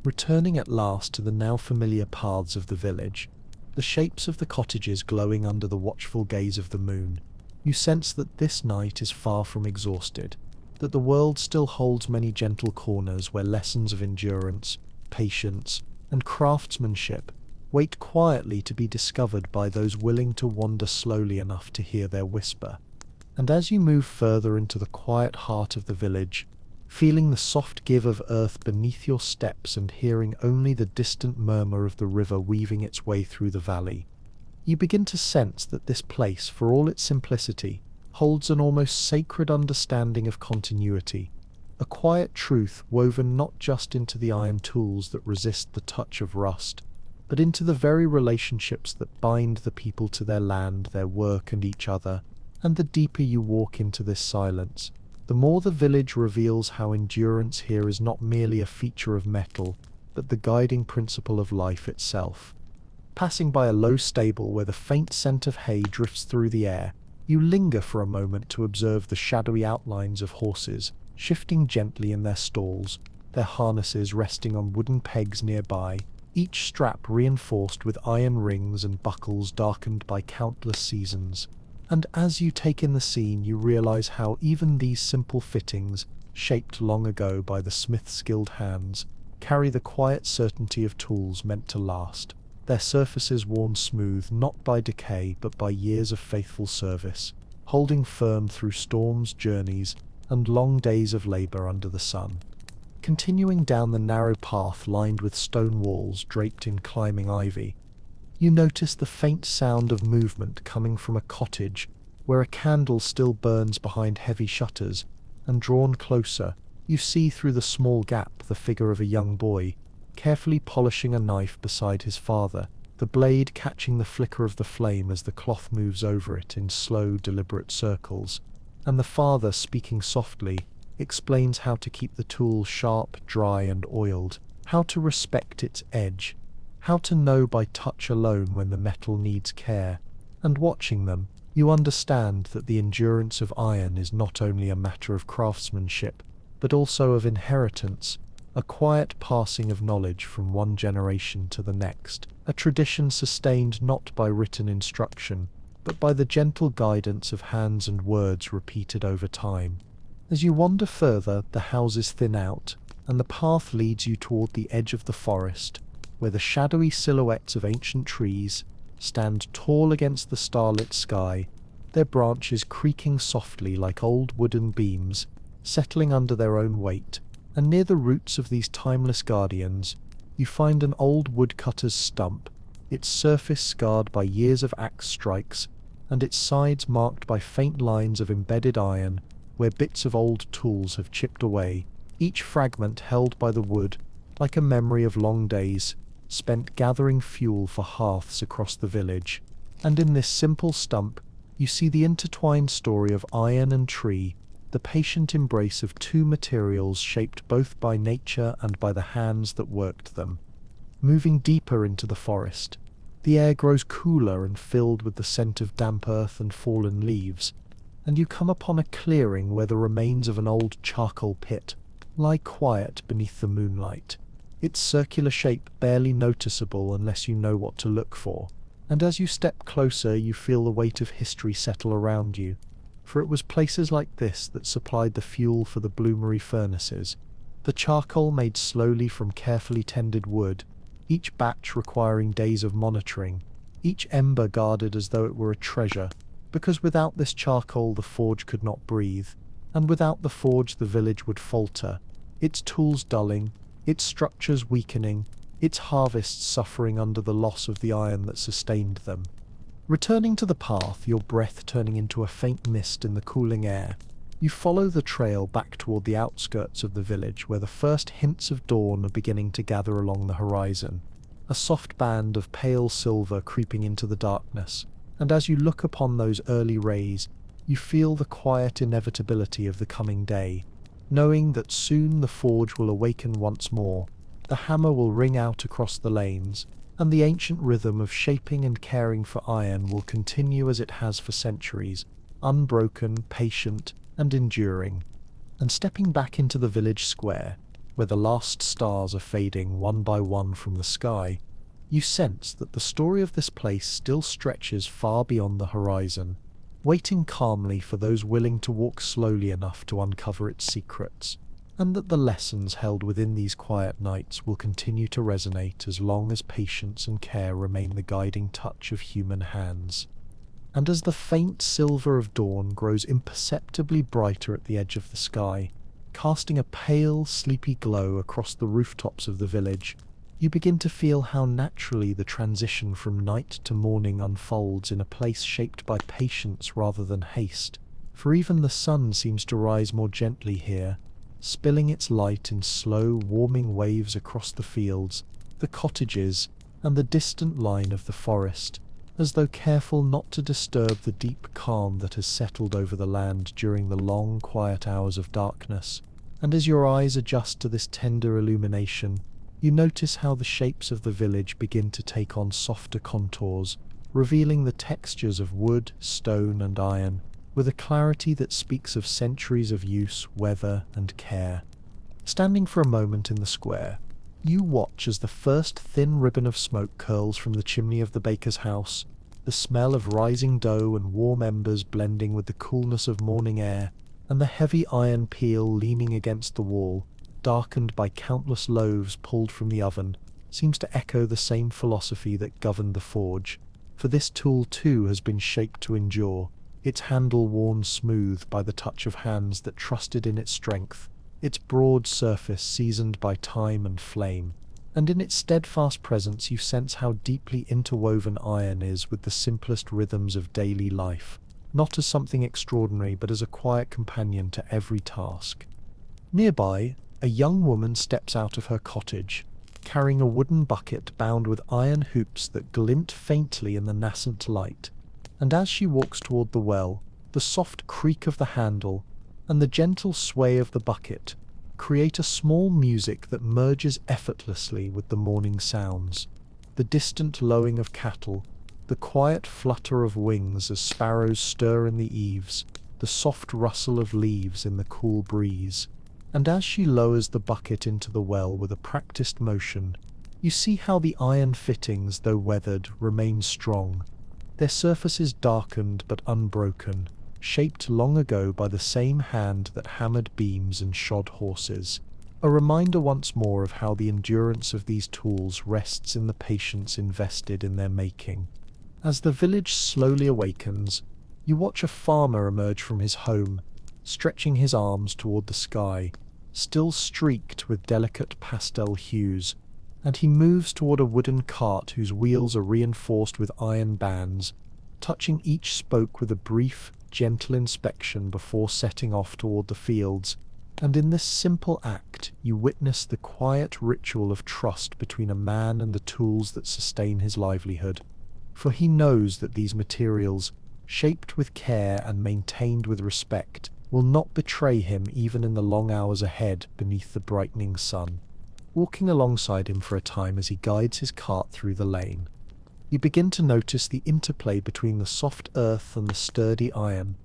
Returning at last to the now familiar paths of the village, the shapes of the cottages glowing under the watchful gaze of the moon, you sense that this night is far from exhausted, that the world still holds many gentle corners where lessons of endurance, patience, and craftsmanship wait quietly to be discovered by those willing to wander slowly enough to hear their whisper. And as you move further into the quiet heart of the village, feeling the soft give of earth beneath your steps and hearing only the distant murmur of the river weaving its way through the valley, you begin to sense that this place, for all its simplicity, holds an almost sacred understanding of continuity, a quiet truth woven not just into the iron tools that resist the touch of rust, but into the very relationships that bind the people to their land, their work, and each other. And the deeper you walk into this silence, the more the village reveals how endurance here is not merely a feature of metal, but the guiding principle of life itself. Passing by a low stable where the faint scent of hay drifts through the air, You linger for a moment to observe the shadowy outlines of horses, shifting gently in their stalls, their harnesses resting on wooden pegs nearby, each strap reinforced with iron rings and buckles darkened by countless seasons. And as you take in the scene, you realize how even these simple fittings, shaped long ago by the smith's skilled hands, carry the quiet certainty of tools meant to last, their surfaces worn smooth not by decay but by years of faithful service, holding firm through storms, journeys, and long days of labor under the sun. Continuing down the narrow path lined with stone walls draped in climbing ivy, you notice the faint sound of movement coming from a cottage where a candle still burns behind heavy shutters, and drawn closer, you see through the small gap the figure of a young boy, carefully polishing a knife beside his father, the blade catching the flicker of the flame as the cloth moves over it in slow, deliberate circles, and the father, speaking softly, explains how to keep the tool sharp, dry, and oiled, how to respect its edge, how to know by touch alone when the metal needs care. And watching them, you understand that the endurance of iron is not only a matter of craftsmanship, but also of inheritance, a quiet passing of knowledge from one generation to the next, a tradition sustained not by written instruction, but by the gentle guidance of hands and words repeated over time. As you wander further, the houses thin out, and the path leads you toward the edge of the forest, where the shadowy silhouettes of ancient trees stand tall against the starlit sky, their branches creaking softly like old wooden beams, settling under their own weight. And near the roots of these timeless guardians, you find an old woodcutter's stump, its surface scarred by years of axe strikes, and its sides marked by faint lines of embedded iron, where bits of old tools have chipped away, each fragment held by the wood, like a memory of long days spent gathering fuel for hearths across the village. And in this simple stump, you see the intertwined story of iron and tree, the patient embrace of two materials shaped both by nature and by the hands that worked them. Moving deeper into the forest, the air grows cooler and filled with the scent of damp earth and fallen leaves, and you come upon a clearing where the remains of an old charcoal pit lie quiet beneath the moonlight, its circular shape barely noticeable unless you know what to look for. And as you step closer, you feel the weight of history settle around you, for it was places like this that supplied the fuel for the bloomery furnaces, the charcoal made slowly from carefully tended wood, each batch requiring days of monitoring, each ember guarded as though it were a treasure, because without this charcoal the forge could not breathe, and without the forge the village would falter, its tools dulling, its structures weakening, its harvests suffering under the loss of the iron that sustained them. Returning to the path, your breath turning into a faint mist in the cooling air, you follow the trail back toward the outskirts of the village where the first hints of dawn are beginning to gather along the horizon, a soft band of pale silver creeping into the darkness, and as you look upon those early rays, you feel the quiet inevitability of the coming day, knowing that soon the forge will awaken once more, the hammer will ring out across the lanes, and the ancient rhythm of shaping and caring for iron will continue as it has for centuries, unbroken, patient, and enduring. And stepping back into the village square, where the last stars are fading one by one from the sky, you sense that the story of this place still stretches far beyond the horizon, waiting calmly for those willing to walk slowly enough to uncover its secrets, and that the lessons held within these quiet nights will continue to resonate as long as patience and care remain the guiding touch of human hands. And as the faint silver of dawn grows imperceptibly brighter at the edge of the sky, casting a pale, sleepy glow across the rooftops of the village, you begin to feel how naturally the transition from night to morning unfolds in a place shaped by patience rather than haste, for even the sun seems to rise more gently here, spilling its light in slow, warming waves across the fields, the cottages, and the distant line of the forest, as though careful not to disturb the deep calm that has settled over the land during the long, quiet hours of darkness. And as your eyes adjust to this tender illumination, you notice how the shapes of the village begin to take on softer contours, revealing the textures of wood, stone, and iron, with a clarity that speaks of centuries of use, weather, and care. Standing for a moment in the square, you watch as the first thin ribbon of smoke curls from the chimney of the baker's house, the smell of rising dough and warm embers blending with the coolness of morning air, and the heavy iron peel leaning against the wall, darkened by countless loaves pulled from the oven, seems to echo the same philosophy that governed the forge. For this tool too has been shaped to endure, its handle worn smooth by the touch of hands that trusted in its strength, its broad surface seasoned by time and flame, and in its steadfast presence you sense how deeply interwoven iron is with the simplest rhythms of daily life, not as something extraordinary but as a quiet companion to every task. Nearby, a young woman steps out of her cottage, carrying a wooden bucket bound with iron hoops that glint faintly in the nascent light, and as she walks toward the well, the soft creak of the handle and the gentle sway of the bucket create a small music that merges effortlessly with the morning sounds, the distant lowing of cattle, the quiet flutter of wings as sparrows stir in the eaves, the soft rustle of leaves in the cool breeze. And as she lowers the bucket into the well with a practiced motion, you see how the iron fittings, though weathered, remain strong, their surfaces darkened but unbroken, shaped long ago by the same hand that hammered beams and shod horses. A reminder once more of how the endurance of these tools rests in the patience invested in their making. As the village slowly awakens, you watch a farmer emerge from his home, stretching his arms toward the sky, still streaked with delicate pastel hues, and he moves toward a wooden cart whose wheels are reinforced with iron bands, touching each spoke with a brief, gentle inspection before setting off toward the fields. And in this simple act, you witness the quiet ritual of trust between a man and the tools that sustain his livelihood. For he knows that these materials, shaped with care and maintained with respect, will not betray him even in the long hours ahead beneath the brightening sun. Walking alongside him for a time as he guides his cart through the lane, you begin to notice the interplay between the soft earth and the sturdy iron,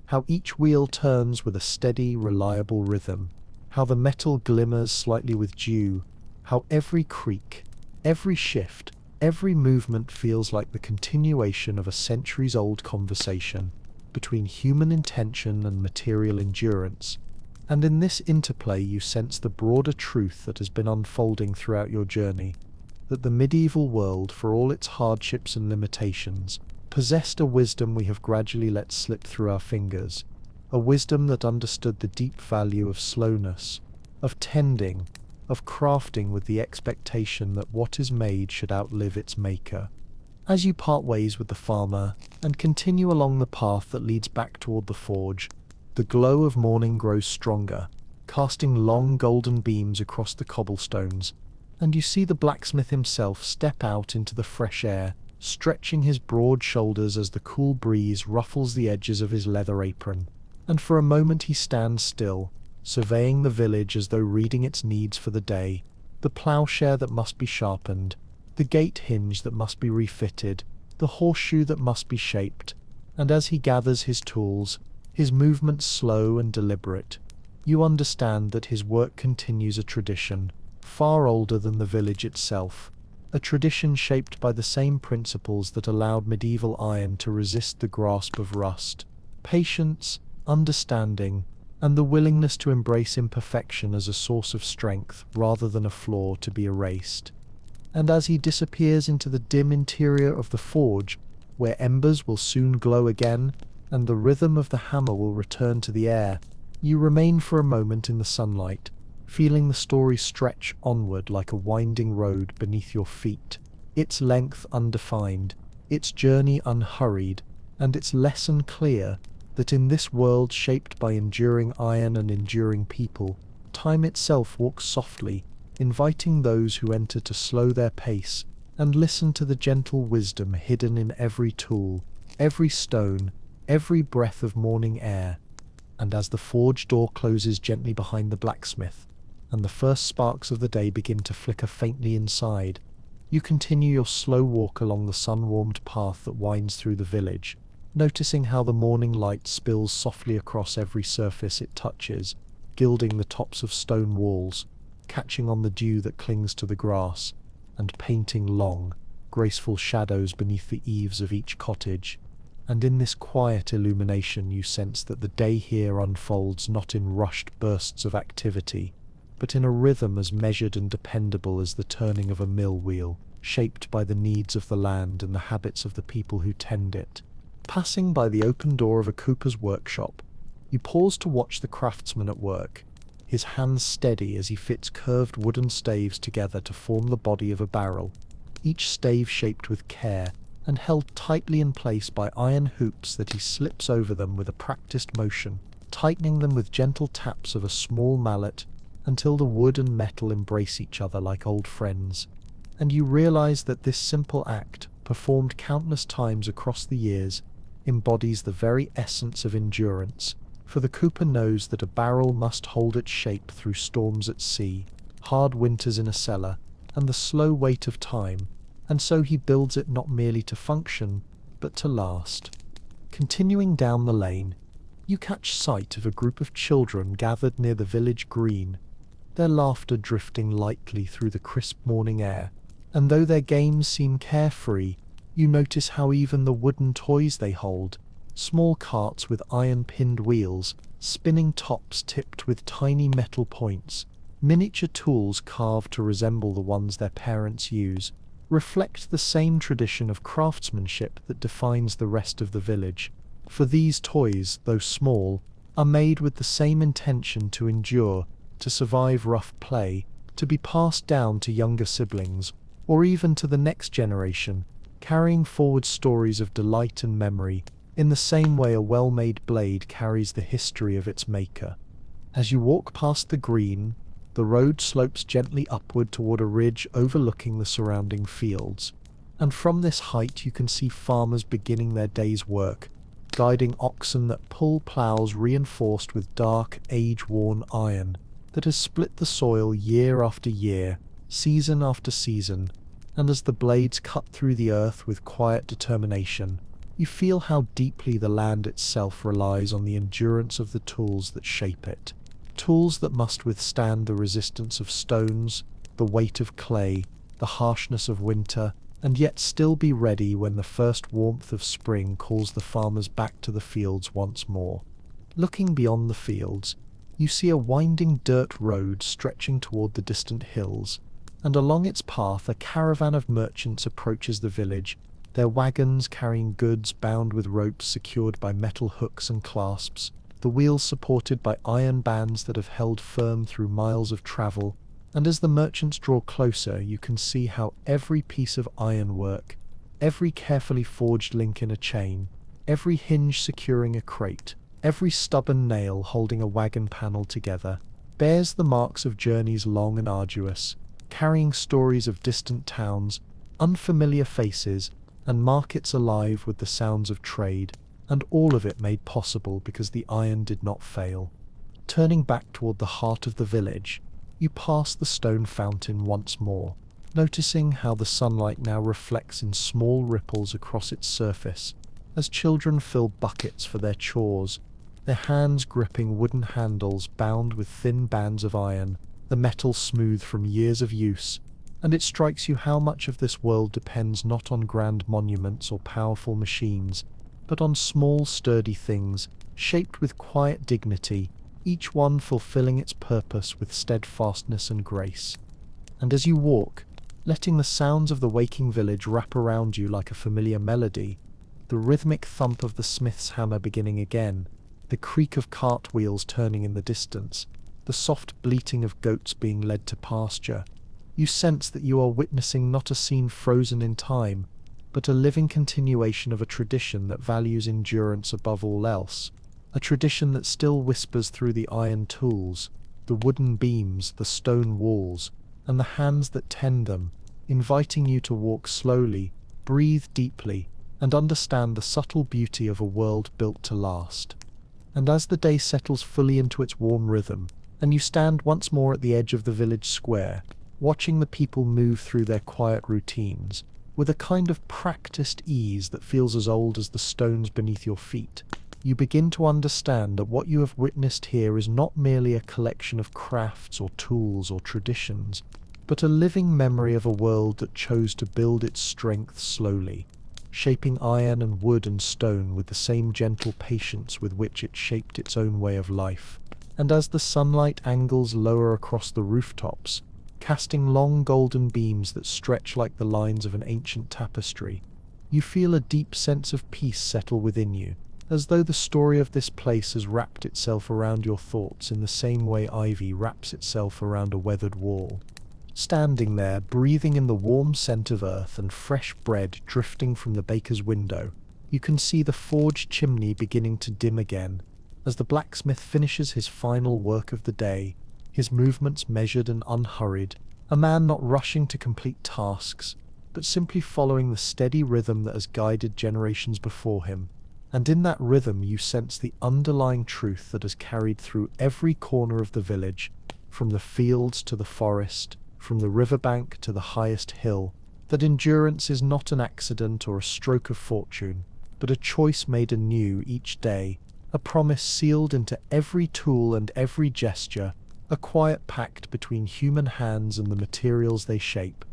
how each wheel turns with a steady, reliable rhythm, how the metal glimmers slightly with dew, how every creak, every shift, every movement feels like the continuation of a centuries-old conversation between human intention and material endurance. And in this interplay you sense the broader truth that has been unfolding throughout your journey, that the medieval world, for all its hardships and limitations, possessed a wisdom we have gradually let slip through our fingers, a wisdom that understood the deep value of slowness, of tending, of crafting with the expectation that what is made should outlive its maker. As you part ways with the farmer and continue along the path that leads back toward the forge, the glow of morning grows stronger, casting long golden beams across the cobblestones, and you see the blacksmith himself step out into the fresh air, stretching his broad shoulders as the cool breeze ruffles the edges of his leather apron. And for a moment he stands still, surveying the village as though reading its needs for the day, the ploughshare that must be sharpened, the gate hinge that must be refitted, the horseshoe that must be shaped. And as he gathers his tools, his movements slow and deliberate, you understand that his work continues a tradition far older than the village itself, a tradition shaped by the same principles that allowed medieval iron to resist the grasp of rust: patience, understanding, and the willingness to embrace imperfection as a source of strength rather than a flaw to be erased. And as he disappears into the dim interior of the forge, where embers will soon glow again and the rhythm of the hammer will return to the air, you remain for a moment in the sunlight, feeling the story stretch onward like a winding road beneath your feet, its length undefined, its journey unhurried, and its lesson clear, that in this world shaped by enduring iron and enduring people, time itself walks softly, inviting those who enter to slow their pace and listen to the gentle wisdom hidden in every tool, every stone, every breath of morning air. And as the forge door closes gently behind the blacksmith, and the first sparks of the day begin to flicker faintly inside, You continue your slow walk along the sun-warmed path that winds through the village, noticing how the morning light spills softly across every surface it touches, gilding the tops of stone walls, catching on the dew that clings to the grass, and painting long, graceful shadows beneath the eaves of each cottage. And in this quiet illumination you sense that the day here unfolds not in rushed bursts of activity, but in a rhythm as measured and dependable as the turning of a mill wheel, shaped by the needs of the land and the habits of the people who tend it. Passing by the open door of a cooper's workshop, you pause to watch the craftsman at work, his hands steady as he fits curved wooden staves together to form the body of a barrel, each stave shaped with care and held tightly in place by iron hoops that he slips over them with a practiced motion, tightening them with gentle taps of a small mallet until the wood and metal embrace each other like old friends. And you realize that this simple act, performed countless times across the years, embodies the very essence of endurance, for the cooper knows that a barrel must hold its shape through storms at sea, hard winters in a cellar, and the slow weight of time, and so he builds it not merely to function, but to last. Continuing down the lane, you catch sight of a group of children gathered near the village green, their laughter drifting lightly through the crisp morning air, and though their games seem carefree, you notice how even the wooden toys they hold, small carts with iron-pinned wheels, spinning tops tipped with tiny metal points, miniature tools carved to resemble the ones their parents use, reflect the same tradition of craftsmanship that defines the rest of the village. For these toys, though small, are made with the same intention to endure, to survive rough play, to be passed down to younger siblings, or even to the next generation, carrying forward stories of delight and memory, in the same way a well-made blade carries the history of its maker. As you walk past the green, the road slopes gently upward toward a ridge overlooking the surrounding fields, and from this height you can see farmers beginning their day's work, guiding oxen that pull ploughs reinforced with dark, age-worn iron that has split the soil year after year, season after season, and as the blades cut through the earth with quiet determination, you feel how deeply the land itself relies on the endurance of the tools that shape it. Tools that must withstand the resistance of stones, the weight of clay, the harshness of winter, and yet still be ready when the first warmth of spring calls the farmers back to the fields once more. Looking beyond the fields, you see a winding dirt road stretching toward the distant hills, and along its path a caravan of merchants approaches the village, their wagons carrying goods bound with ropes secured by metal hooks and clasps, the wheels supported by iron bands that have held firm through miles of travel. And as the merchants draw closer, you can see how every piece of ironwork, every carefully forged link in a chain, every hinge securing a crate, every stubborn nail holding a wagon panel together, bears the marks of journeys long and arduous, carrying stories of distant towns, unfamiliar faces, and markets alive with the sounds of trade, and all of it made possible because the iron did not fail. Turning back toward the heart of the village, you pass the stone fountain once more, noticing how the sunlight now reflects in small ripples across its surface as children fill buckets for their chores, their hands gripping wooden handles bound with thin bands of iron, the metal smooth from years of use. And it strikes you how much of this world depends not on grand monuments or powerful machines, but on small, sturdy things, shaped with quiet dignity, each one fulfilling its purpose with steadfastness and grace. And as you walk, letting the sounds of the waking village wrap around you like a familiar melody, the rhythmic thump of the smith's hammer beginning again, the creak of cart wheels turning in the distance, the soft bleating of goats being led to pasture, you sense that you are witnessing not a scene frozen in time, but a living continuation of a tradition that values endurance above all else, a tradition that still whispers through the iron tools, the wooden beams, the stone walls, and the hands that tend them, inviting you to walk slowly, breathe deeply, and understand the subtle beauty of a world built to last. And as the day settles fully into its warm rhythm, and you stand once more at the edge of the village square, watching the people move through their quiet routines with a kind of practiced ease that feels as old as the stones beneath your feet. You begin to understand that what you have witnessed here is not merely a collection of crafts or tools or traditions, but a living memory of a world that chose to build its strength slowly, shaping iron and wood and stone with the same gentle patience with which it shaped its own way of life. And as the sunlight angles lower across the rooftops, casting long golden beams that stretch like the lines of an ancient tapestry, you feel a deep sense of peace settle within you, as though the story of this place has wrapped itself around your thoughts in the same way ivy wraps itself around a weathered wall. Standing there, breathing in the warm scent of earth and fresh bread drifting from the baker's window, you can see the forge chimney beginning to dim again, as the blacksmith finishes his final work of the day, his movements measured and unhurried, a man not rushing to complete tasks, but simply following the steady rhythm that has guided generations before him. And in that rhythm you sense the underlying truth that has carried through every corner of the village, from the fields to the forest, from the riverbank to the highest hill, that endurance is not an accident or a stroke of fortune, but a choice made anew each day, a promise sealed into every tool and every gesture, a quiet pact between human hands and the materials they shape.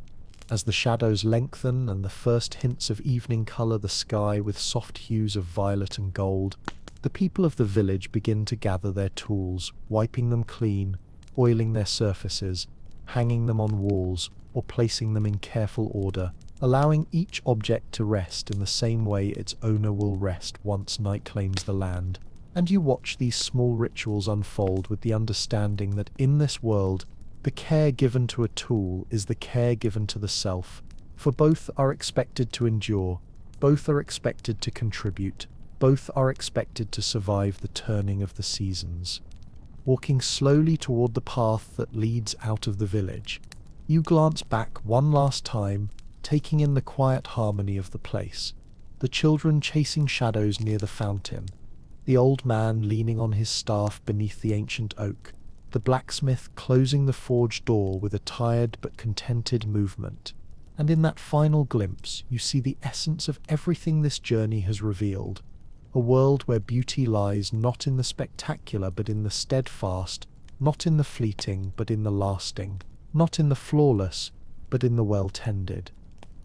As the shadows lengthen and the first hints of evening colour the sky with soft hues of violet and gold, the people of the village begin to gather their tools, wiping them clean, oiling their surfaces, hanging them on walls, or placing them in careful order, allowing each object to rest in the same way its owner will rest once night claims the land. And you watch these small rituals unfold with the understanding that in this world, the care given to a tool is the care given to the self, for both are expected to endure, both are expected to contribute, both are expected to survive the turning of the seasons. Walking slowly toward the path that leads out of the village, you glance back one last time, taking in the quiet harmony of the place, the children chasing shadows near the fountain, the old man leaning on his staff beneath the ancient oak, the blacksmith closing the forge door with a tired but contented movement. And in that final glimpse, you see the essence of everything this journey has revealed. A world where beauty lies not in the spectacular but in the steadfast, not in the fleeting but in the lasting, not in the flawless but in the well-tended.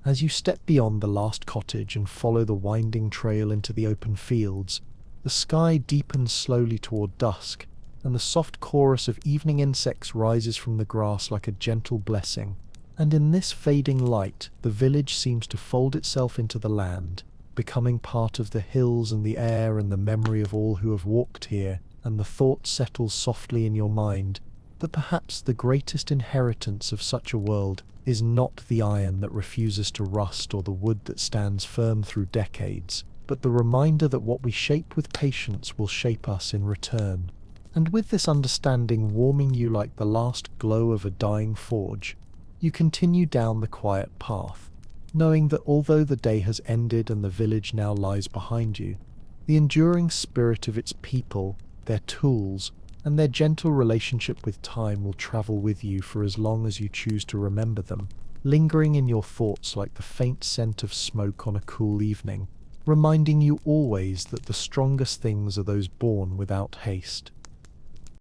As you step beyond the last cottage and follow the winding trail into the open fields, the sky deepens slowly toward dusk, and the soft chorus of evening insects rises from the grass like a gentle blessing. And in this fading light, the village seems to fold itself into the land, becoming part of the hills and the air and the memory of all who have walked here, and the thought settles softly in your mind that perhaps the greatest inheritance of such a world is not the iron that refuses to rust or the wood that stands firm through decades, but the reminder that what we shape with patience will shape us in return. And with this understanding warming you like the last glow of a dying forge, you continue down the quiet path, knowing that although the day has ended and the village now lies behind you, the enduring spirit of its people, their tools, and their gentle relationship with time will travel with you for as long as you choose to remember them, lingering in your thoughts like the faint scent of smoke on a cool evening, reminding you always that the strongest things are those born without haste.